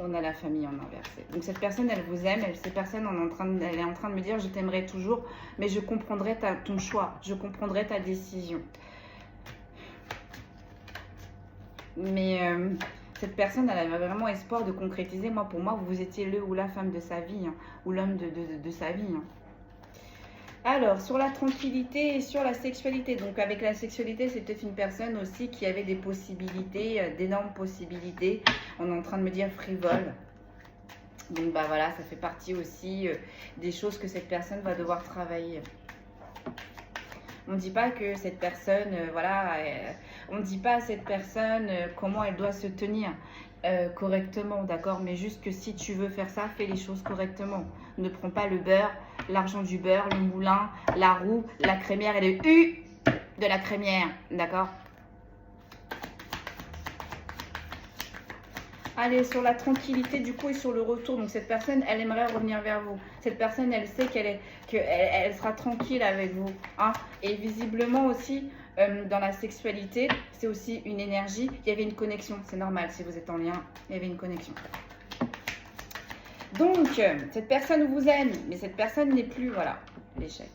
On a la famille en inversé. Donc cette personne, elle vous aime. Cette personne, elle est en train de me dire, je t'aimerai toujours, mais je comprendrai ton choix. Je comprendrai ta décision. Mais cette personne, elle a vraiment espoir de concrétiser. Moi, pour moi, vous étiez le ou la femme de sa vie, hein, ou l'homme de sa vie. Hein. Alors, sur la tranquillité et sur la sexualité. Donc, avec la sexualité, c'est peut-être une personne aussi qui avait des possibilités, d'énormes possibilités. On est en train de me dire frivole. Donc, bah voilà, ça fait partie aussi des choses que cette personne va devoir travailler. On ne dit pas que cette personne, voilà, on ne dit pas à cette personne comment elle doit se tenir correctement, d'accord? Mais juste que si tu veux faire ça, fais les choses correctement. Ne prends pas le beurre, l'argent du beurre, le moulin, la roue, la crémière et le U de la crémière, d'accord? Allez, sur la tranquillité du coup et sur le retour. Donc cette personne, elle aimerait revenir vers vous. Cette personne, elle sait qu'elle sera tranquille avec vous. Hein? Et visiblement aussi, dans la sexualité, c'est aussi une énergie. Il y avait une connexion, c'est normal si vous êtes en lien. Il y avait une connexion. Donc, cette personne vous aime, mais cette personne n'est plus, voilà, l'échec.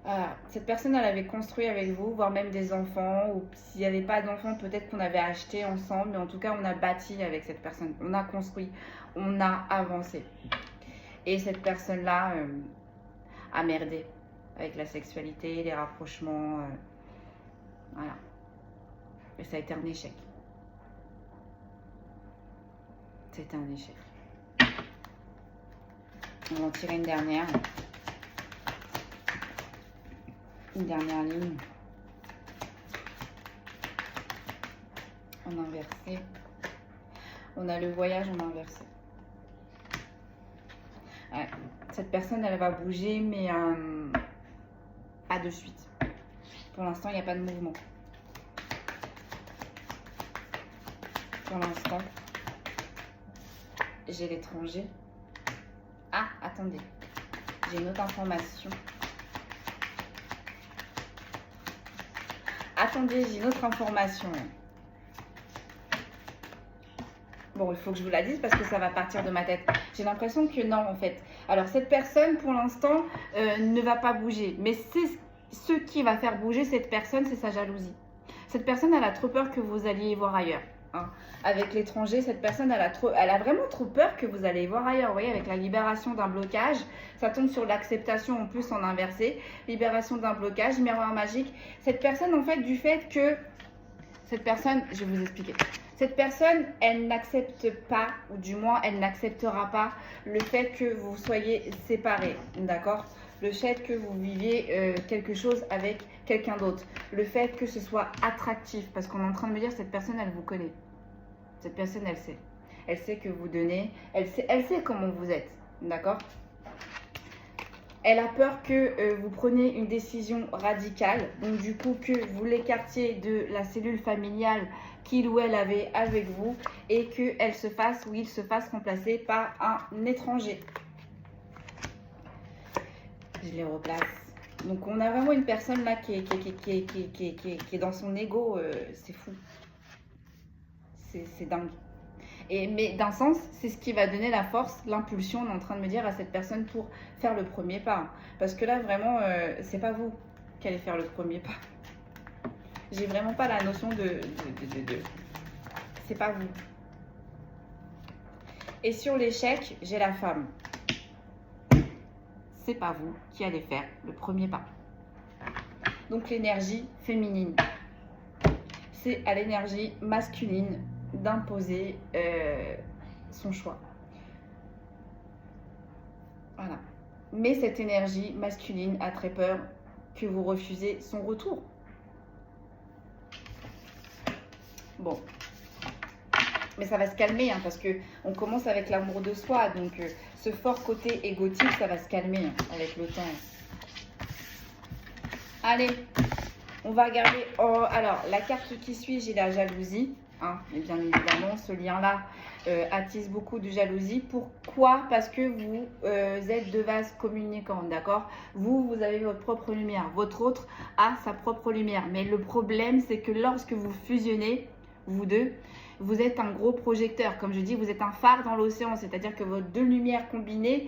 Voilà. Cette personne, elle avait construit avec vous, voire même des enfants, ou s'il n'y avait pas d'enfants, peut-être qu'on avait acheté ensemble, mais en tout cas, on a bâti avec cette personne, on a construit, on a avancé. Et cette personne-là a merdé avec la sexualité, les rapprochements, voilà. Et ça a été un échec. C'était un échec. On va en tirer une dernière. Une dernière ligne. En inversé. On a le voyage en inversé. Ouais. Cette personne, elle va bouger, mais pas de suite. Pour l'instant, il n'y a pas de mouvement. Pour l'instant, j'ai l'étranger. Ah, attendez. J'ai une autre information. Attendez, j'ai une autre information. Bon, il faut que je vous la dise parce que ça va partir de ma tête. J'ai l'impression que non, en fait. Alors, cette personne, pour l'instant, ne va pas bouger. Mais c'est ce qui va faire bouger cette personne, c'est sa jalousie. Cette personne, elle a trop peur que vous alliez voir ailleurs. Hein. Avec l'étranger, cette personne, elle a vraiment trop peur que vous allez voir ailleurs. Vous voyez, avec la libération d'un blocage, ça tombe sur l'acceptation en plus en inversé. Libération d'un blocage, miroir magique. Cette personne, en fait, du fait que... Cette personne, je vais vous expliquer. Cette personne, elle n'accepte pas, ou du moins, elle n'acceptera pas le fait que vous soyez séparés, d'accord? Le fait que vous viviez quelque chose avec quelqu'un d'autre. Le fait que ce soit attractif. Parce qu'on est en train de me dire, cette personne, elle vous connaît. Cette personne, elle sait. Elle sait que vous donnez. Elle sait comment vous êtes. D'accord? Elle a peur que vous preniez une décision radicale. Donc, du coup, que vous l'écartiez de la cellule familiale qu'il ou elle avait avec vous. Et qu'elle se fasse ou il se fasse remplacer par un étranger. Je les replace. Donc, on a vraiment une personne là qui est dans son ego. C'est fou. C'est dingue. Mais d'un sens, c'est ce qui va donner la force, l'impulsion, on est en train de me dire, à cette personne pour faire le premier pas. Parce que là, vraiment, c'est pas vous qui allez faire le premier pas. J'ai vraiment pas la notion de... C'est pas vous. Et sur l'échec, j'ai la femme. C'est pas vous qui allez faire le premier pas. Donc l'énergie féminine. C'est à l'énergie masculine d'imposer son choix. Voilà. Mais cette énergie masculine a très peur que vous refusez son retour. Bon. Mais ça va se calmer, hein, parce que on commence avec l'amour de soi. Donc, ce fort côté égotique, ça va se calmer hein, avec le temps. Allez, on va regarder. Oh, alors, la carte qui suit, j'ai la jalousie. Hein, et bien évidemment, ce lien-là attise beaucoup de jalousie. Pourquoi? Parce que vous êtes de vases communicants, d'accord? Vous avez votre propre lumière. Votre autre a sa propre lumière. Mais le problème, c'est que lorsque vous fusionnez, vous deux, vous êtes un gros projecteur. Comme je dis, vous êtes un phare dans l'océan. C'est-à-dire que vos deux lumières combinées,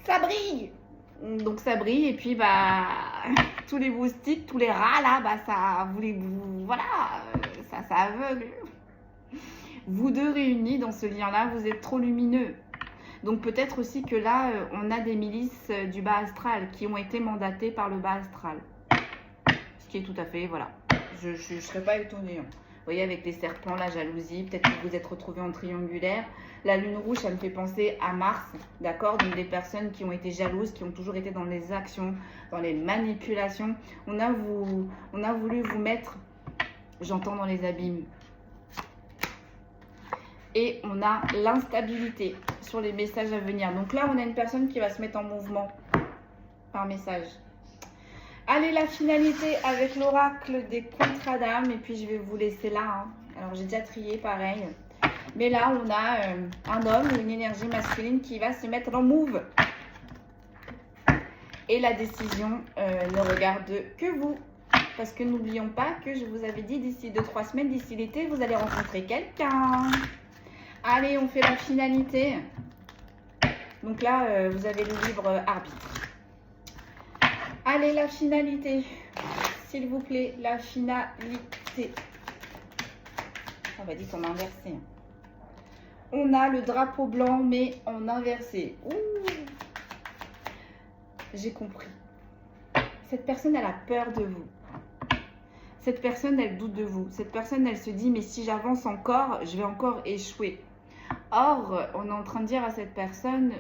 ça brille. Donc ça brille et puis bah tous les moustiques, tous les rats là, bah ça voilà, ça aveugle. Vous deux réunis dans ce lien-là, vous êtes trop lumineux. Donc peut-être aussi que là, on a des milices du bas astral qui ont été mandatées par le bas astral. Ce qui est tout à fait, voilà. Je ne serais pas étonnée. Hein. Vous voyez, avec les serpents, la jalousie, peut-être que vous vous êtes retrouvés en triangulaire. La lune rouge, ça me fait penser à Mars, d'accord? Donc des personnes qui ont été jalouses, qui ont toujours été dans les actions, dans les manipulations. On a voulu vous mettre, j'entends, dans les abîmes. Et on a l'instabilité sur les messages à venir. Donc là, on a une personne qui va se mettre en mouvement par message. Allez, la finalité avec l'oracle des contrats d'âme. Et puis, je vais vous laisser là. Hein. Alors, j'ai déjà trié, pareil. Mais là, on a un homme ou une énergie masculine qui va se mettre en move. Et la décision ne regarde que vous. Parce que n'oublions pas que je vous avais dit, d'ici 2-3 semaines, d'ici l'été, vous allez rencontrer quelqu'un. Allez, on fait la finalité. Donc là, vous avez le libre arbitre. Allez, la finalité. S'il vous plaît, la finalité. On va dire qu'on a inversé. On a le drapeau blanc, mais en inversé. Ouh. J'ai compris. Cette personne, elle a peur de vous. Cette personne, elle doute de vous. Cette personne, elle se dit, mais si j'avance encore, je vais encore échouer. Or, on est en train de dire à cette personne,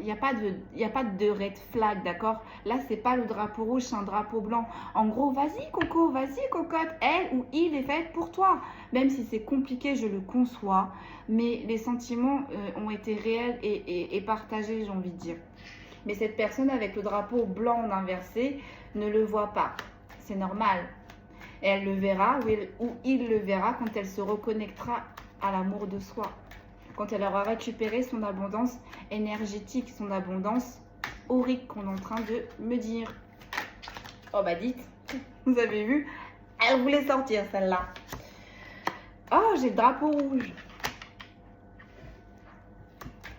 il n'y a pas de red flag, d'accord? Là, c'est pas le drapeau rouge, c'est un drapeau blanc. En gros, vas-y coco, vas-y cocotte, elle ou il est fait pour toi. Même si c'est compliqué, je le conçois, mais les sentiments ont été réels et partagés, j'ai envie de dire. Mais cette personne avec le drapeau blanc en inversé ne le voit pas. C'est normal. Et elle le verra ou il le verra quand elle se reconnectera à l'amour de soi. Quand elle aura récupéré son abondance énergétique, son abondance aurique qu'on est en train de me dire. Oh bah dites, vous avez vu, elle voulait sortir celle-là. Oh, j'ai le drapeau rouge.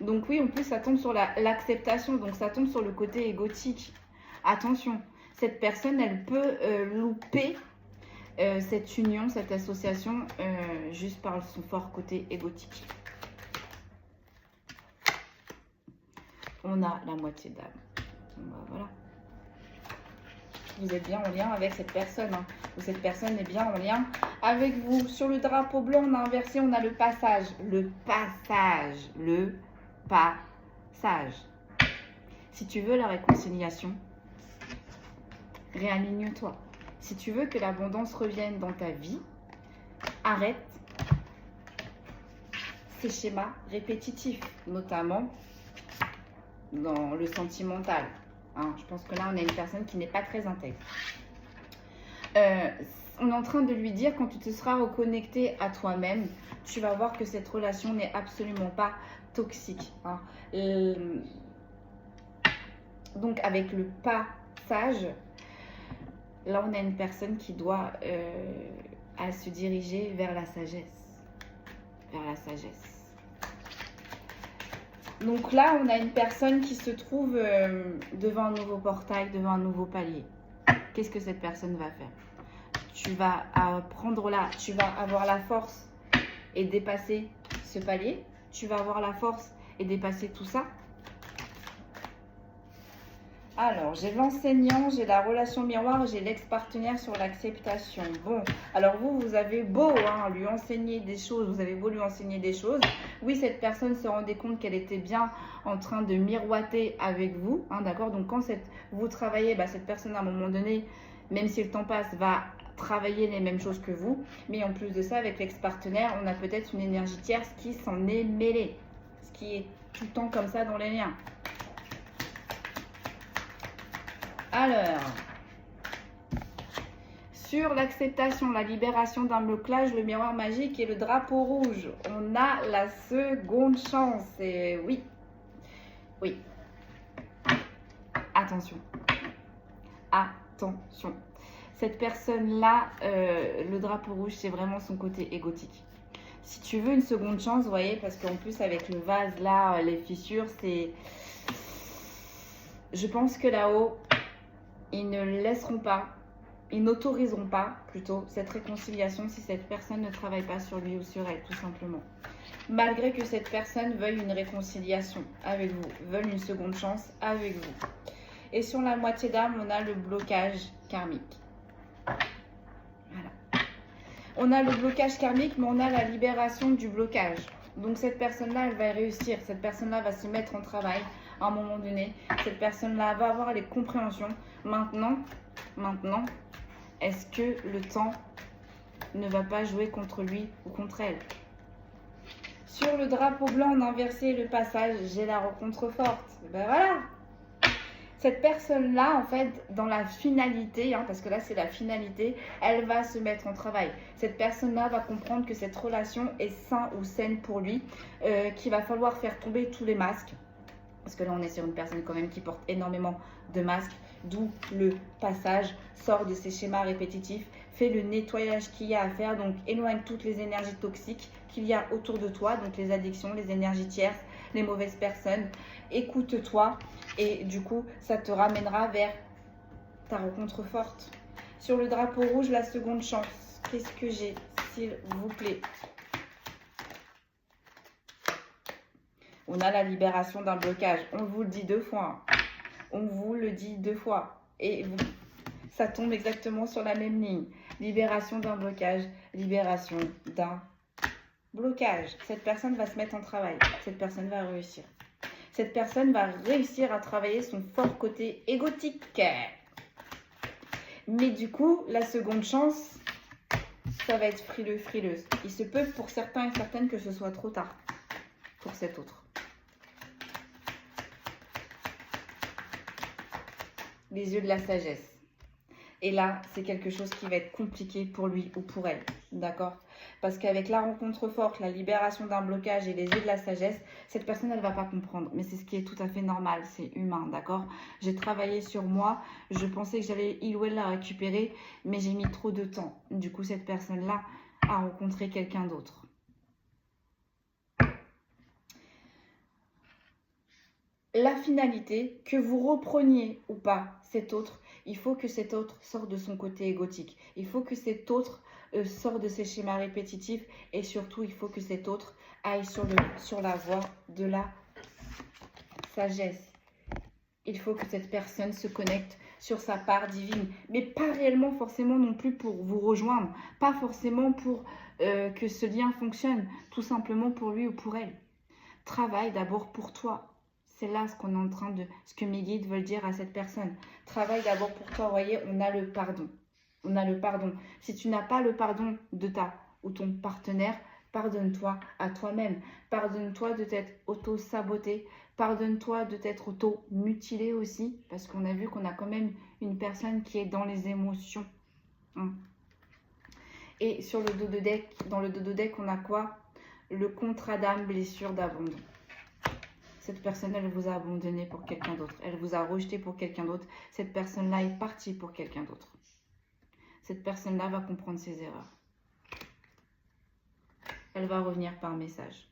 Donc oui, en plus, ça tombe sur l'acceptation. Donc ça tombe sur le côté égotique. Attention, cette personne, elle peut louper cette union, cette association, juste par son fort côté égotique. On a la moitié d'âme. Bah, voilà. Vous êtes bien en lien avec cette personne, hein, ou cette personne est bien en lien avec vous. Sur le drapeau blanc, on a inversé, on a le passage. Le passage. Le passage. Si tu veux la réconciliation, réaligne-toi. Si tu veux que l'abondance revienne dans ta vie, arrête ces schémas répétitifs, notamment dans le sentimental. Hein, je pense que là, on a une personne qui n'est pas très intègre. On est en train de lui dire, quand tu te seras reconnecté à toi-même, tu vas voir que cette relation n'est absolument pas toxique. Hein. Donc, avec le passage, là, on a une personne qui doit à se diriger vers la sagesse. Vers la sagesse. Donc là, on a une personne qui se trouve devant un nouveau portail, devant un nouveau palier. Qu'est-ce que cette personne va faire? Tu vas prendre là, tu vas avoir la force et dépasser ce palier. Tu vas avoir la force et dépasser tout ça. Alors, j'ai l'enseignant, j'ai la relation miroir, j'ai l'ex-partenaire sur l'acceptation. Bon, alors vous avez beau lui enseigner des choses, vous avez beau lui enseigner des choses. Oui, cette personne se rendait compte qu'elle était bien en train de miroiter avec vous, hein, d'accord? Donc, quand vous travaillez, cette personne, à un moment donné, même si le temps passe, va travailler les mêmes choses que vous. Mais en plus de ça, avec l'ex-partenaire, on a peut-être une énergie tierce qui s'en est mêlée. Ce qui est tout le temps comme ça dans les liens. Alors, sur l'acceptation, la libération d'un blocage, le miroir magique et le drapeau rouge, on a la seconde chance. Et oui, oui. Attention. Attention. Cette personne-là, le drapeau rouge, c'est vraiment son côté égotique. Si tu veux une seconde chance, vous voyez, parce qu'en plus avec le vase là, les fissures, c'est... Je pense que là-haut, ils ne laisseront pas, ils n'autoriseront pas plutôt cette réconciliation si cette personne ne travaille pas sur lui ou sur elle, tout simplement. Malgré que cette personne veuille une réconciliation avec vous, veuille une seconde chance avec vous. Et sur la moitié d'âme, on a le blocage karmique. Voilà. On a le blocage karmique, mais on a la libération du blocage. Donc cette personne-là, elle va réussir. Cette personne-là va se mettre en travail à un moment donné. Cette personne-là va avoir les compréhensions. Maintenant, est-ce que le temps ne va pas jouer contre lui ou contre elle? Sur le drapeau blanc, on a inversé le passage. J'ai la rencontre forte. Ben voilà. Cette personne-là, en fait, dans la finalité, parce que là, c'est la finalité, elle va se mettre en travail. Cette personne-là va comprendre que cette relation est saine ou saine pour lui, qu'il va falloir faire tomber tous les masques. Parce que là, on est sur une personne quand même qui porte énormément de masques, d'où le passage, sort de ces schémas répétitifs, fais le nettoyage qu'il y a à faire, donc éloigne toutes les énergies toxiques qu'il y a autour de toi, donc les addictions, les énergies tierces, les mauvaises personnes. Écoute-toi et du coup, ça te ramènera vers ta rencontre forte. Sur le drapeau rouge, la seconde chance. Qu'est-ce que j'ai, s'il vous plaît? On a la libération d'un blocage. On vous le dit 2 fois. On vous le dit 2 fois. Et ça tombe exactement sur la même ligne. Libération d'un blocage. Libération d'un blocage. Cette personne va se mettre en travail. Cette personne va réussir. Cette personne va réussir à travailler son fort côté égotique. Mais du coup, la seconde chance, ça va être frileuse. Il se peut pour certains et certaines que ce soit trop tard pour cet autre. Les yeux de la sagesse. Et là, c'est quelque chose qui va être compliqué pour lui ou pour elle. D'accord? Parce qu'avec la rencontre forte, la libération d'un blocage et les yeux de la sagesse, cette personne, elle ne va pas comprendre. Mais c'est ce qui est tout à fait normal, c'est humain, d'accord? J'ai travaillé sur moi, je pensais que j'allais il ou elle la récupérer, mais j'ai mis trop de temps. Du coup, cette personne-là a rencontré quelqu'un d'autre. la finalité, que vous repreniez ou pas cet autre, il faut que cet autre sorte de son côté égotique. Il faut que cet autre sorte de ses schémas répétitifs et surtout, il faut que cet autre aille sur la voie de la sagesse. Il faut que cette personne se connecte sur sa part divine, mais pas réellement forcément non plus pour vous rejoindre, pas forcément pour que ce lien fonctionne, tout simplement pour lui ou pour elle. Travaille d'abord pour toi. C'est là ce qu'on est en train de, ce que mes guides veulent dire à cette personne. Travaille d'abord pour toi. Vous voyez, on a le pardon. On a le pardon. Si tu n'as pas le pardon de ta ou ton partenaire, pardonne-toi à toi-même. Pardonne-toi de t'être auto-saboté. Pardonne-toi de t'être auto-mutilé aussi. Parce qu'on a vu qu'on a quand même une personne qui est dans les émotions. Et sur le dos de deck, dans le dos de deck, on a quoi? Le contrat d'âme, blessure d'abandon. Cette personne, elle vous a abandonné pour quelqu'un d'autre. Elle vous a rejeté pour quelqu'un d'autre. Cette personne-là est partie pour quelqu'un d'autre. Cette personne-là va comprendre ses erreurs. Elle va revenir par message.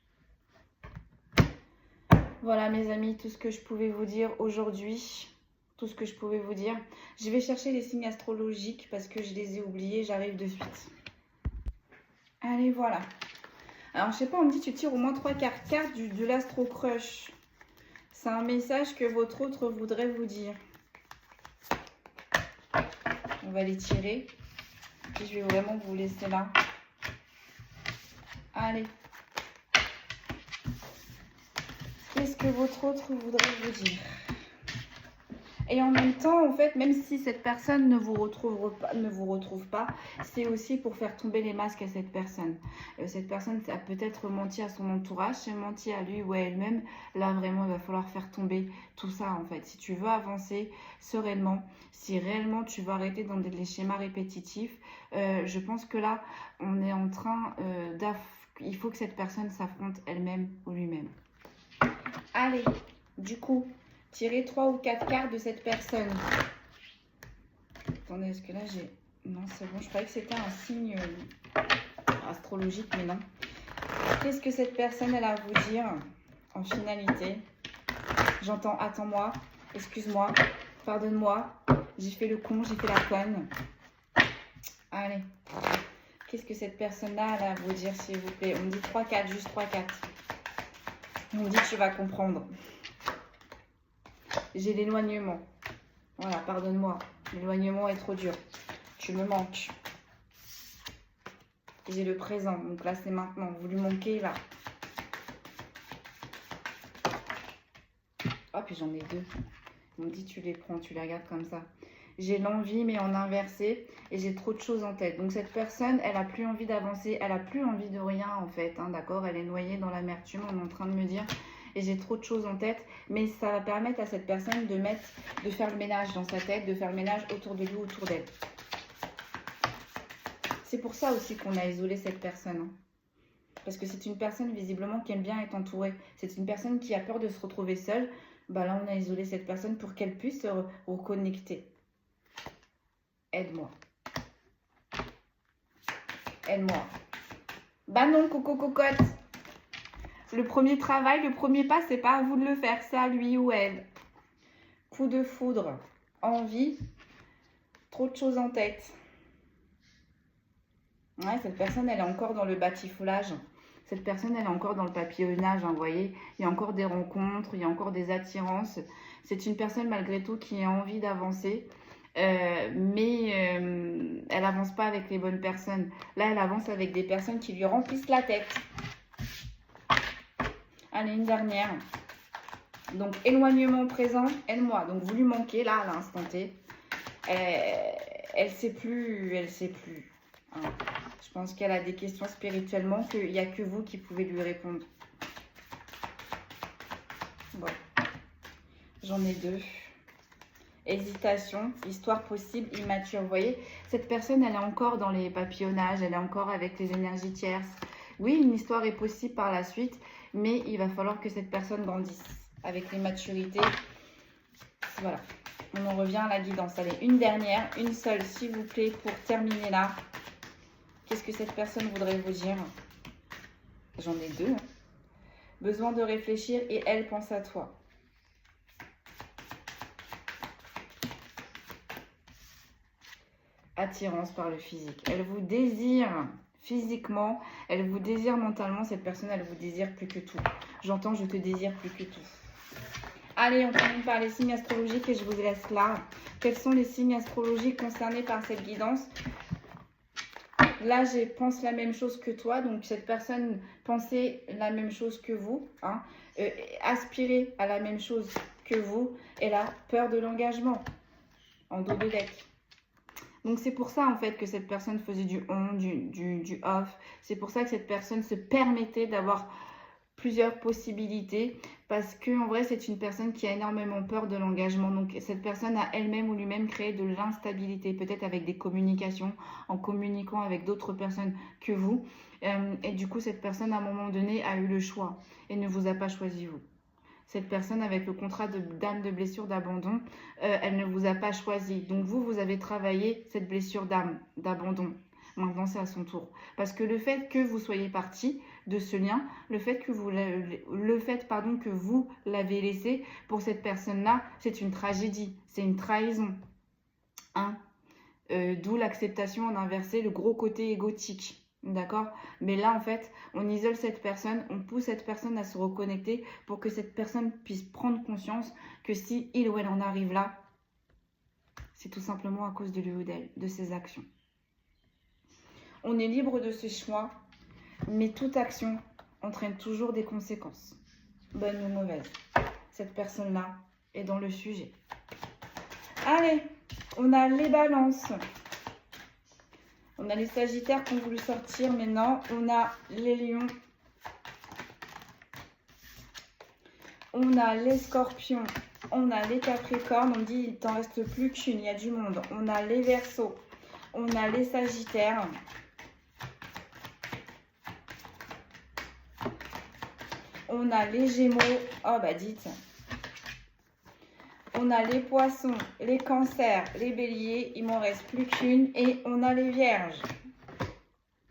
Voilà mes amis, tout ce que je pouvais vous dire aujourd'hui. Tout ce que je pouvais vous dire. Je vais chercher les signes astrologiques parce que je les ai oubliés. J'arrive de suite. Allez, voilà. Alors, je sais pas, on me dit tu tires au moins 3/4 cartes de l'astro crush. C'est un message que votre autre voudrait vous dire. On va les tirer. Puis je vais vraiment vous laisser là. Allez. Qu'est-ce que votre autre voudrait vous dire? Et en même temps, en fait, même si cette personne ne vous retrouve pas, c'est aussi pour faire tomber les masques à cette personne. Cette personne a peut-être menti à son entourage, s'est menti à lui ou à elle-même. Là, vraiment, il va falloir faire tomber tout ça, en fait. Si tu veux avancer sereinement, si réellement tu veux arrêter dans les schémas répétitifs, je pense que là, on est en train il faut que cette personne s'affronte elle-même ou lui-même. Allez, du coup... Tirez 3 ou 4 cartes de cette personne. Attendez, est-ce que là j'ai... Non, c'est bon, je croyais que c'était un signe astrologique, mais non. Qu'est-ce que cette personne, elle a à vous dire en finalité? J'entends, attends-moi, excuse-moi, pardonne-moi, j'ai fait le con, j'ai fait la conne. Allez. Qu'est-ce que cette personne-là, elle a à vous dire, s'il vous plaît? On me dit 3-4, juste 3-4. On me dit que tu vas comprendre. J'ai l'éloignement. Voilà, pardonne-moi. L'éloignement est trop dur. Tu me manques. J'ai le présent. Donc là, c'est maintenant. Vous lui manquez, là. Oh, puis j'en ai deux. On me dit, tu les prends, tu les regardes comme ça. J'ai l'envie, mais en inversé. Et j'ai trop de choses en tête. Donc cette personne, elle a plus envie d'avancer. Elle a plus envie de rien, en fait. Hein, d'accord? Elle est noyée dans l'amertume. On est en train de me dire... Et j'ai trop de choses en tête, mais ça va permettre à cette personne de faire le ménage dans sa tête, de faire le ménage autour de lui, autour d'elle. C'est pour ça aussi qu'on a isolé cette personne. Hein. Parce que c'est une personne visiblement qui aime bien être entourée. C'est une personne qui a peur de se retrouver seule. Bah là, on a isolé cette personne pour qu'elle puisse se reconnecter. Aide-moi. Aide-moi. Bah non, coco cocotte. Le premier travail, le premier pas, c'est pas à vous de le faire, c'est à lui ou elle. Coup de foudre, envie, trop de choses en tête. Ouais, cette personne, elle est encore dans le batifoulage. Cette personne, elle est encore dans le papillonnage, hein, vous voyez. Il y a encore des rencontres, il y a encore des attirances. C'est une personne, malgré tout, qui a envie d'avancer. Mais elle avance pas avec les bonnes personnes. Là, elle avance avec des personnes qui lui remplissent la tête. Allez, une dernière. Donc, éloignement présent, aide-moi. Donc, vous lui manquez là, à l'instant T. Elle sait plus, elle sait plus. Hein. Je pense qu'elle a des questions spirituellement qu'il n'y a que vous qui pouvez lui répondre. Bon. J'en ai deux. Hésitation, histoire possible, immature. Vous voyez, cette personne, elle est encore dans les papillonnages, elle est encore avec les énergies tierces. Oui, une histoire est possible par la suite, mais il va falloir que cette personne grandisse avec les maturités. Voilà, on en revient à la guidance. Allez, une dernière, une seule, s'il vous plaît, pour terminer là. Qu'est-ce que cette personne voudrait vous dire? J'en ai deux. Hein. Besoin de réfléchir et elle pense à toi. attirance par le physique. Elle vous désire physiquement, elle vous désire mentalement. Cette personne, elle vous désire plus que tout. J'entends, je te désire plus que tout. Allez, on termine par les signes astrologiques et je vous laisse là. Quels sont les signes astrologiques concernés par cette guidance? Là, je pense la même chose que toi. Donc, cette personne pensait la même chose que vous. Hein, aspirait à la même chose que vous. Elle a peur de l'engagement. En dos de deck. Donc, c'est pour ça, en fait, que cette personne faisait du on, du off. C'est pour ça que cette personne se permettait d'avoir plusieurs possibilités. Parce qu'en vrai, c'est une personne qui a énormément peur de l'engagement. Donc, cette personne a elle-même ou lui-même créé de l'instabilité. Peut-être avec des communications, en communiquant avec d'autres personnes que vous. Et du coup, cette personne, à un moment donné, a eu le choix et ne vous a pas choisi vous. Cette personne avec le contrat d'âme de blessure d'abandon, elle ne vous a pas choisi. Donc vous avez travaillé cette blessure d'âme, d'abandon. Maintenant, c'est à son tour. Parce que le fait que vous soyez parti de ce lien, le fait que vous l'avez laissé, pour cette personne-là, c'est une tragédie, c'est une trahison. Hein, d'où l'acceptation en inversé, le gros côté égotique. D'accord? Mais là, en fait, on isole cette personne, on pousse cette personne à se reconnecter pour que cette personne puisse prendre conscience que si il ou elle en arrive là, c'est tout simplement à cause de lui ou d'elle, de ses actions. On est libre de ses choix, mais toute action entraîne toujours des conséquences, bonnes ou mauvaises. Cette personne-là est dans le sujet. Allez, on a les balances. On a les sagittaires qui ont voulu sortir, mais non. On a les lions. On a les scorpions. On a les capricornes. On dit il t'en reste plus qu'une, il y a du monde. On a les verseaux. On a les sagittaires. On a les gémeaux. Oh bah dites. On a les poissons, les cancers, les béliers. Il m'en reste plus qu'une. Et on a les vierges.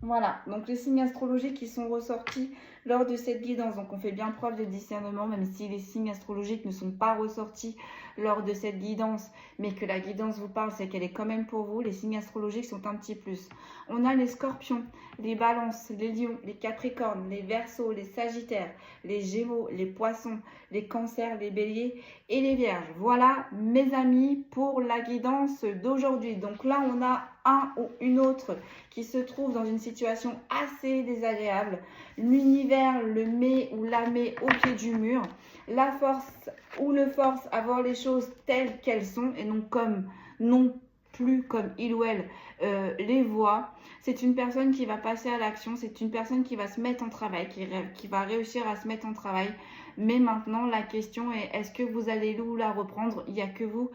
Voilà. Donc les signes astrologiques qui sont ressortis lors de cette guidance. Donc on fait bien preuve de discernement, même si les signes astrologiques ne sont pas ressortis lors de cette guidance, mais que la guidance vous parle, c'est qu'elle est quand même pour vous. Les signes astrologiques sont un petit plus. On a les scorpions, les balances, les lions, les capricornes, les verseaux, les sagittaires, les gémeaux, les poissons, les cancers, les béliers et les vierges. Voilà mes amis pour la guidance d'aujourd'hui. Donc là on a un ou une autre qui se trouve dans une situation assez désagréable. L'univers le met ou la met au pied du mur. La force ou le force à voir les choses telles qu'elles sont et non plus comme il ou elle les voit. C'est une personne qui va passer à l'action, c'est une personne qui va se mettre en travail, qui va réussir à se mettre en travail. Mais maintenant, la question est, est-ce que vous allez la reprendre? Il n'y a que vous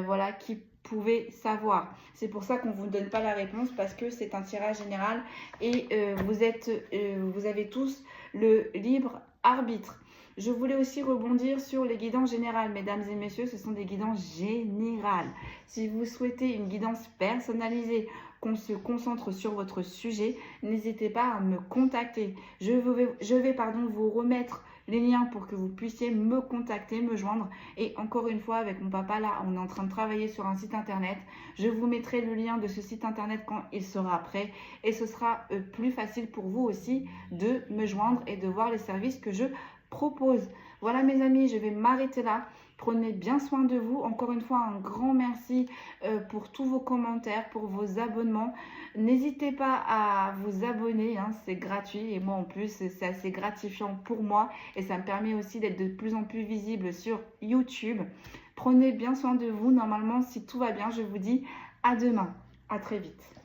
voilà, qui pouvez savoir. C'est pour ça qu'on ne vous donne pas la réponse, parce que c'est un tirage général et vous avez tous le libre arbitre. Je voulais aussi rebondir sur les guidances générales. Mesdames et messieurs, ce sont des guidances générales. Si vous souhaitez une guidance personnalisée, qu'on se concentre sur votre sujet, n'hésitez pas à me contacter. Je vais vous remettre les liens pour que vous puissiez me contacter, me joindre. Et encore une fois, avec mon papa, là, on est en train de travailler sur un site internet. Je vous mettrai le lien de ce site internet quand il sera prêt. Et ce sera plus facile pour vous aussi de me joindre et de voir les services que je propose. Voilà mes amis, je vais m'arrêter là. Prenez bien soin de vous. Encore une fois, un grand merci pour tous vos commentaires, pour vos abonnements. N'hésitez pas à vous abonner, hein, c'est gratuit. Et moi en plus, c'est assez gratifiant pour moi. Et ça me permet aussi d'être de plus en plus visible sur YouTube. Prenez bien soin de vous. Normalement, si tout va bien, je vous dis à demain. À très vite.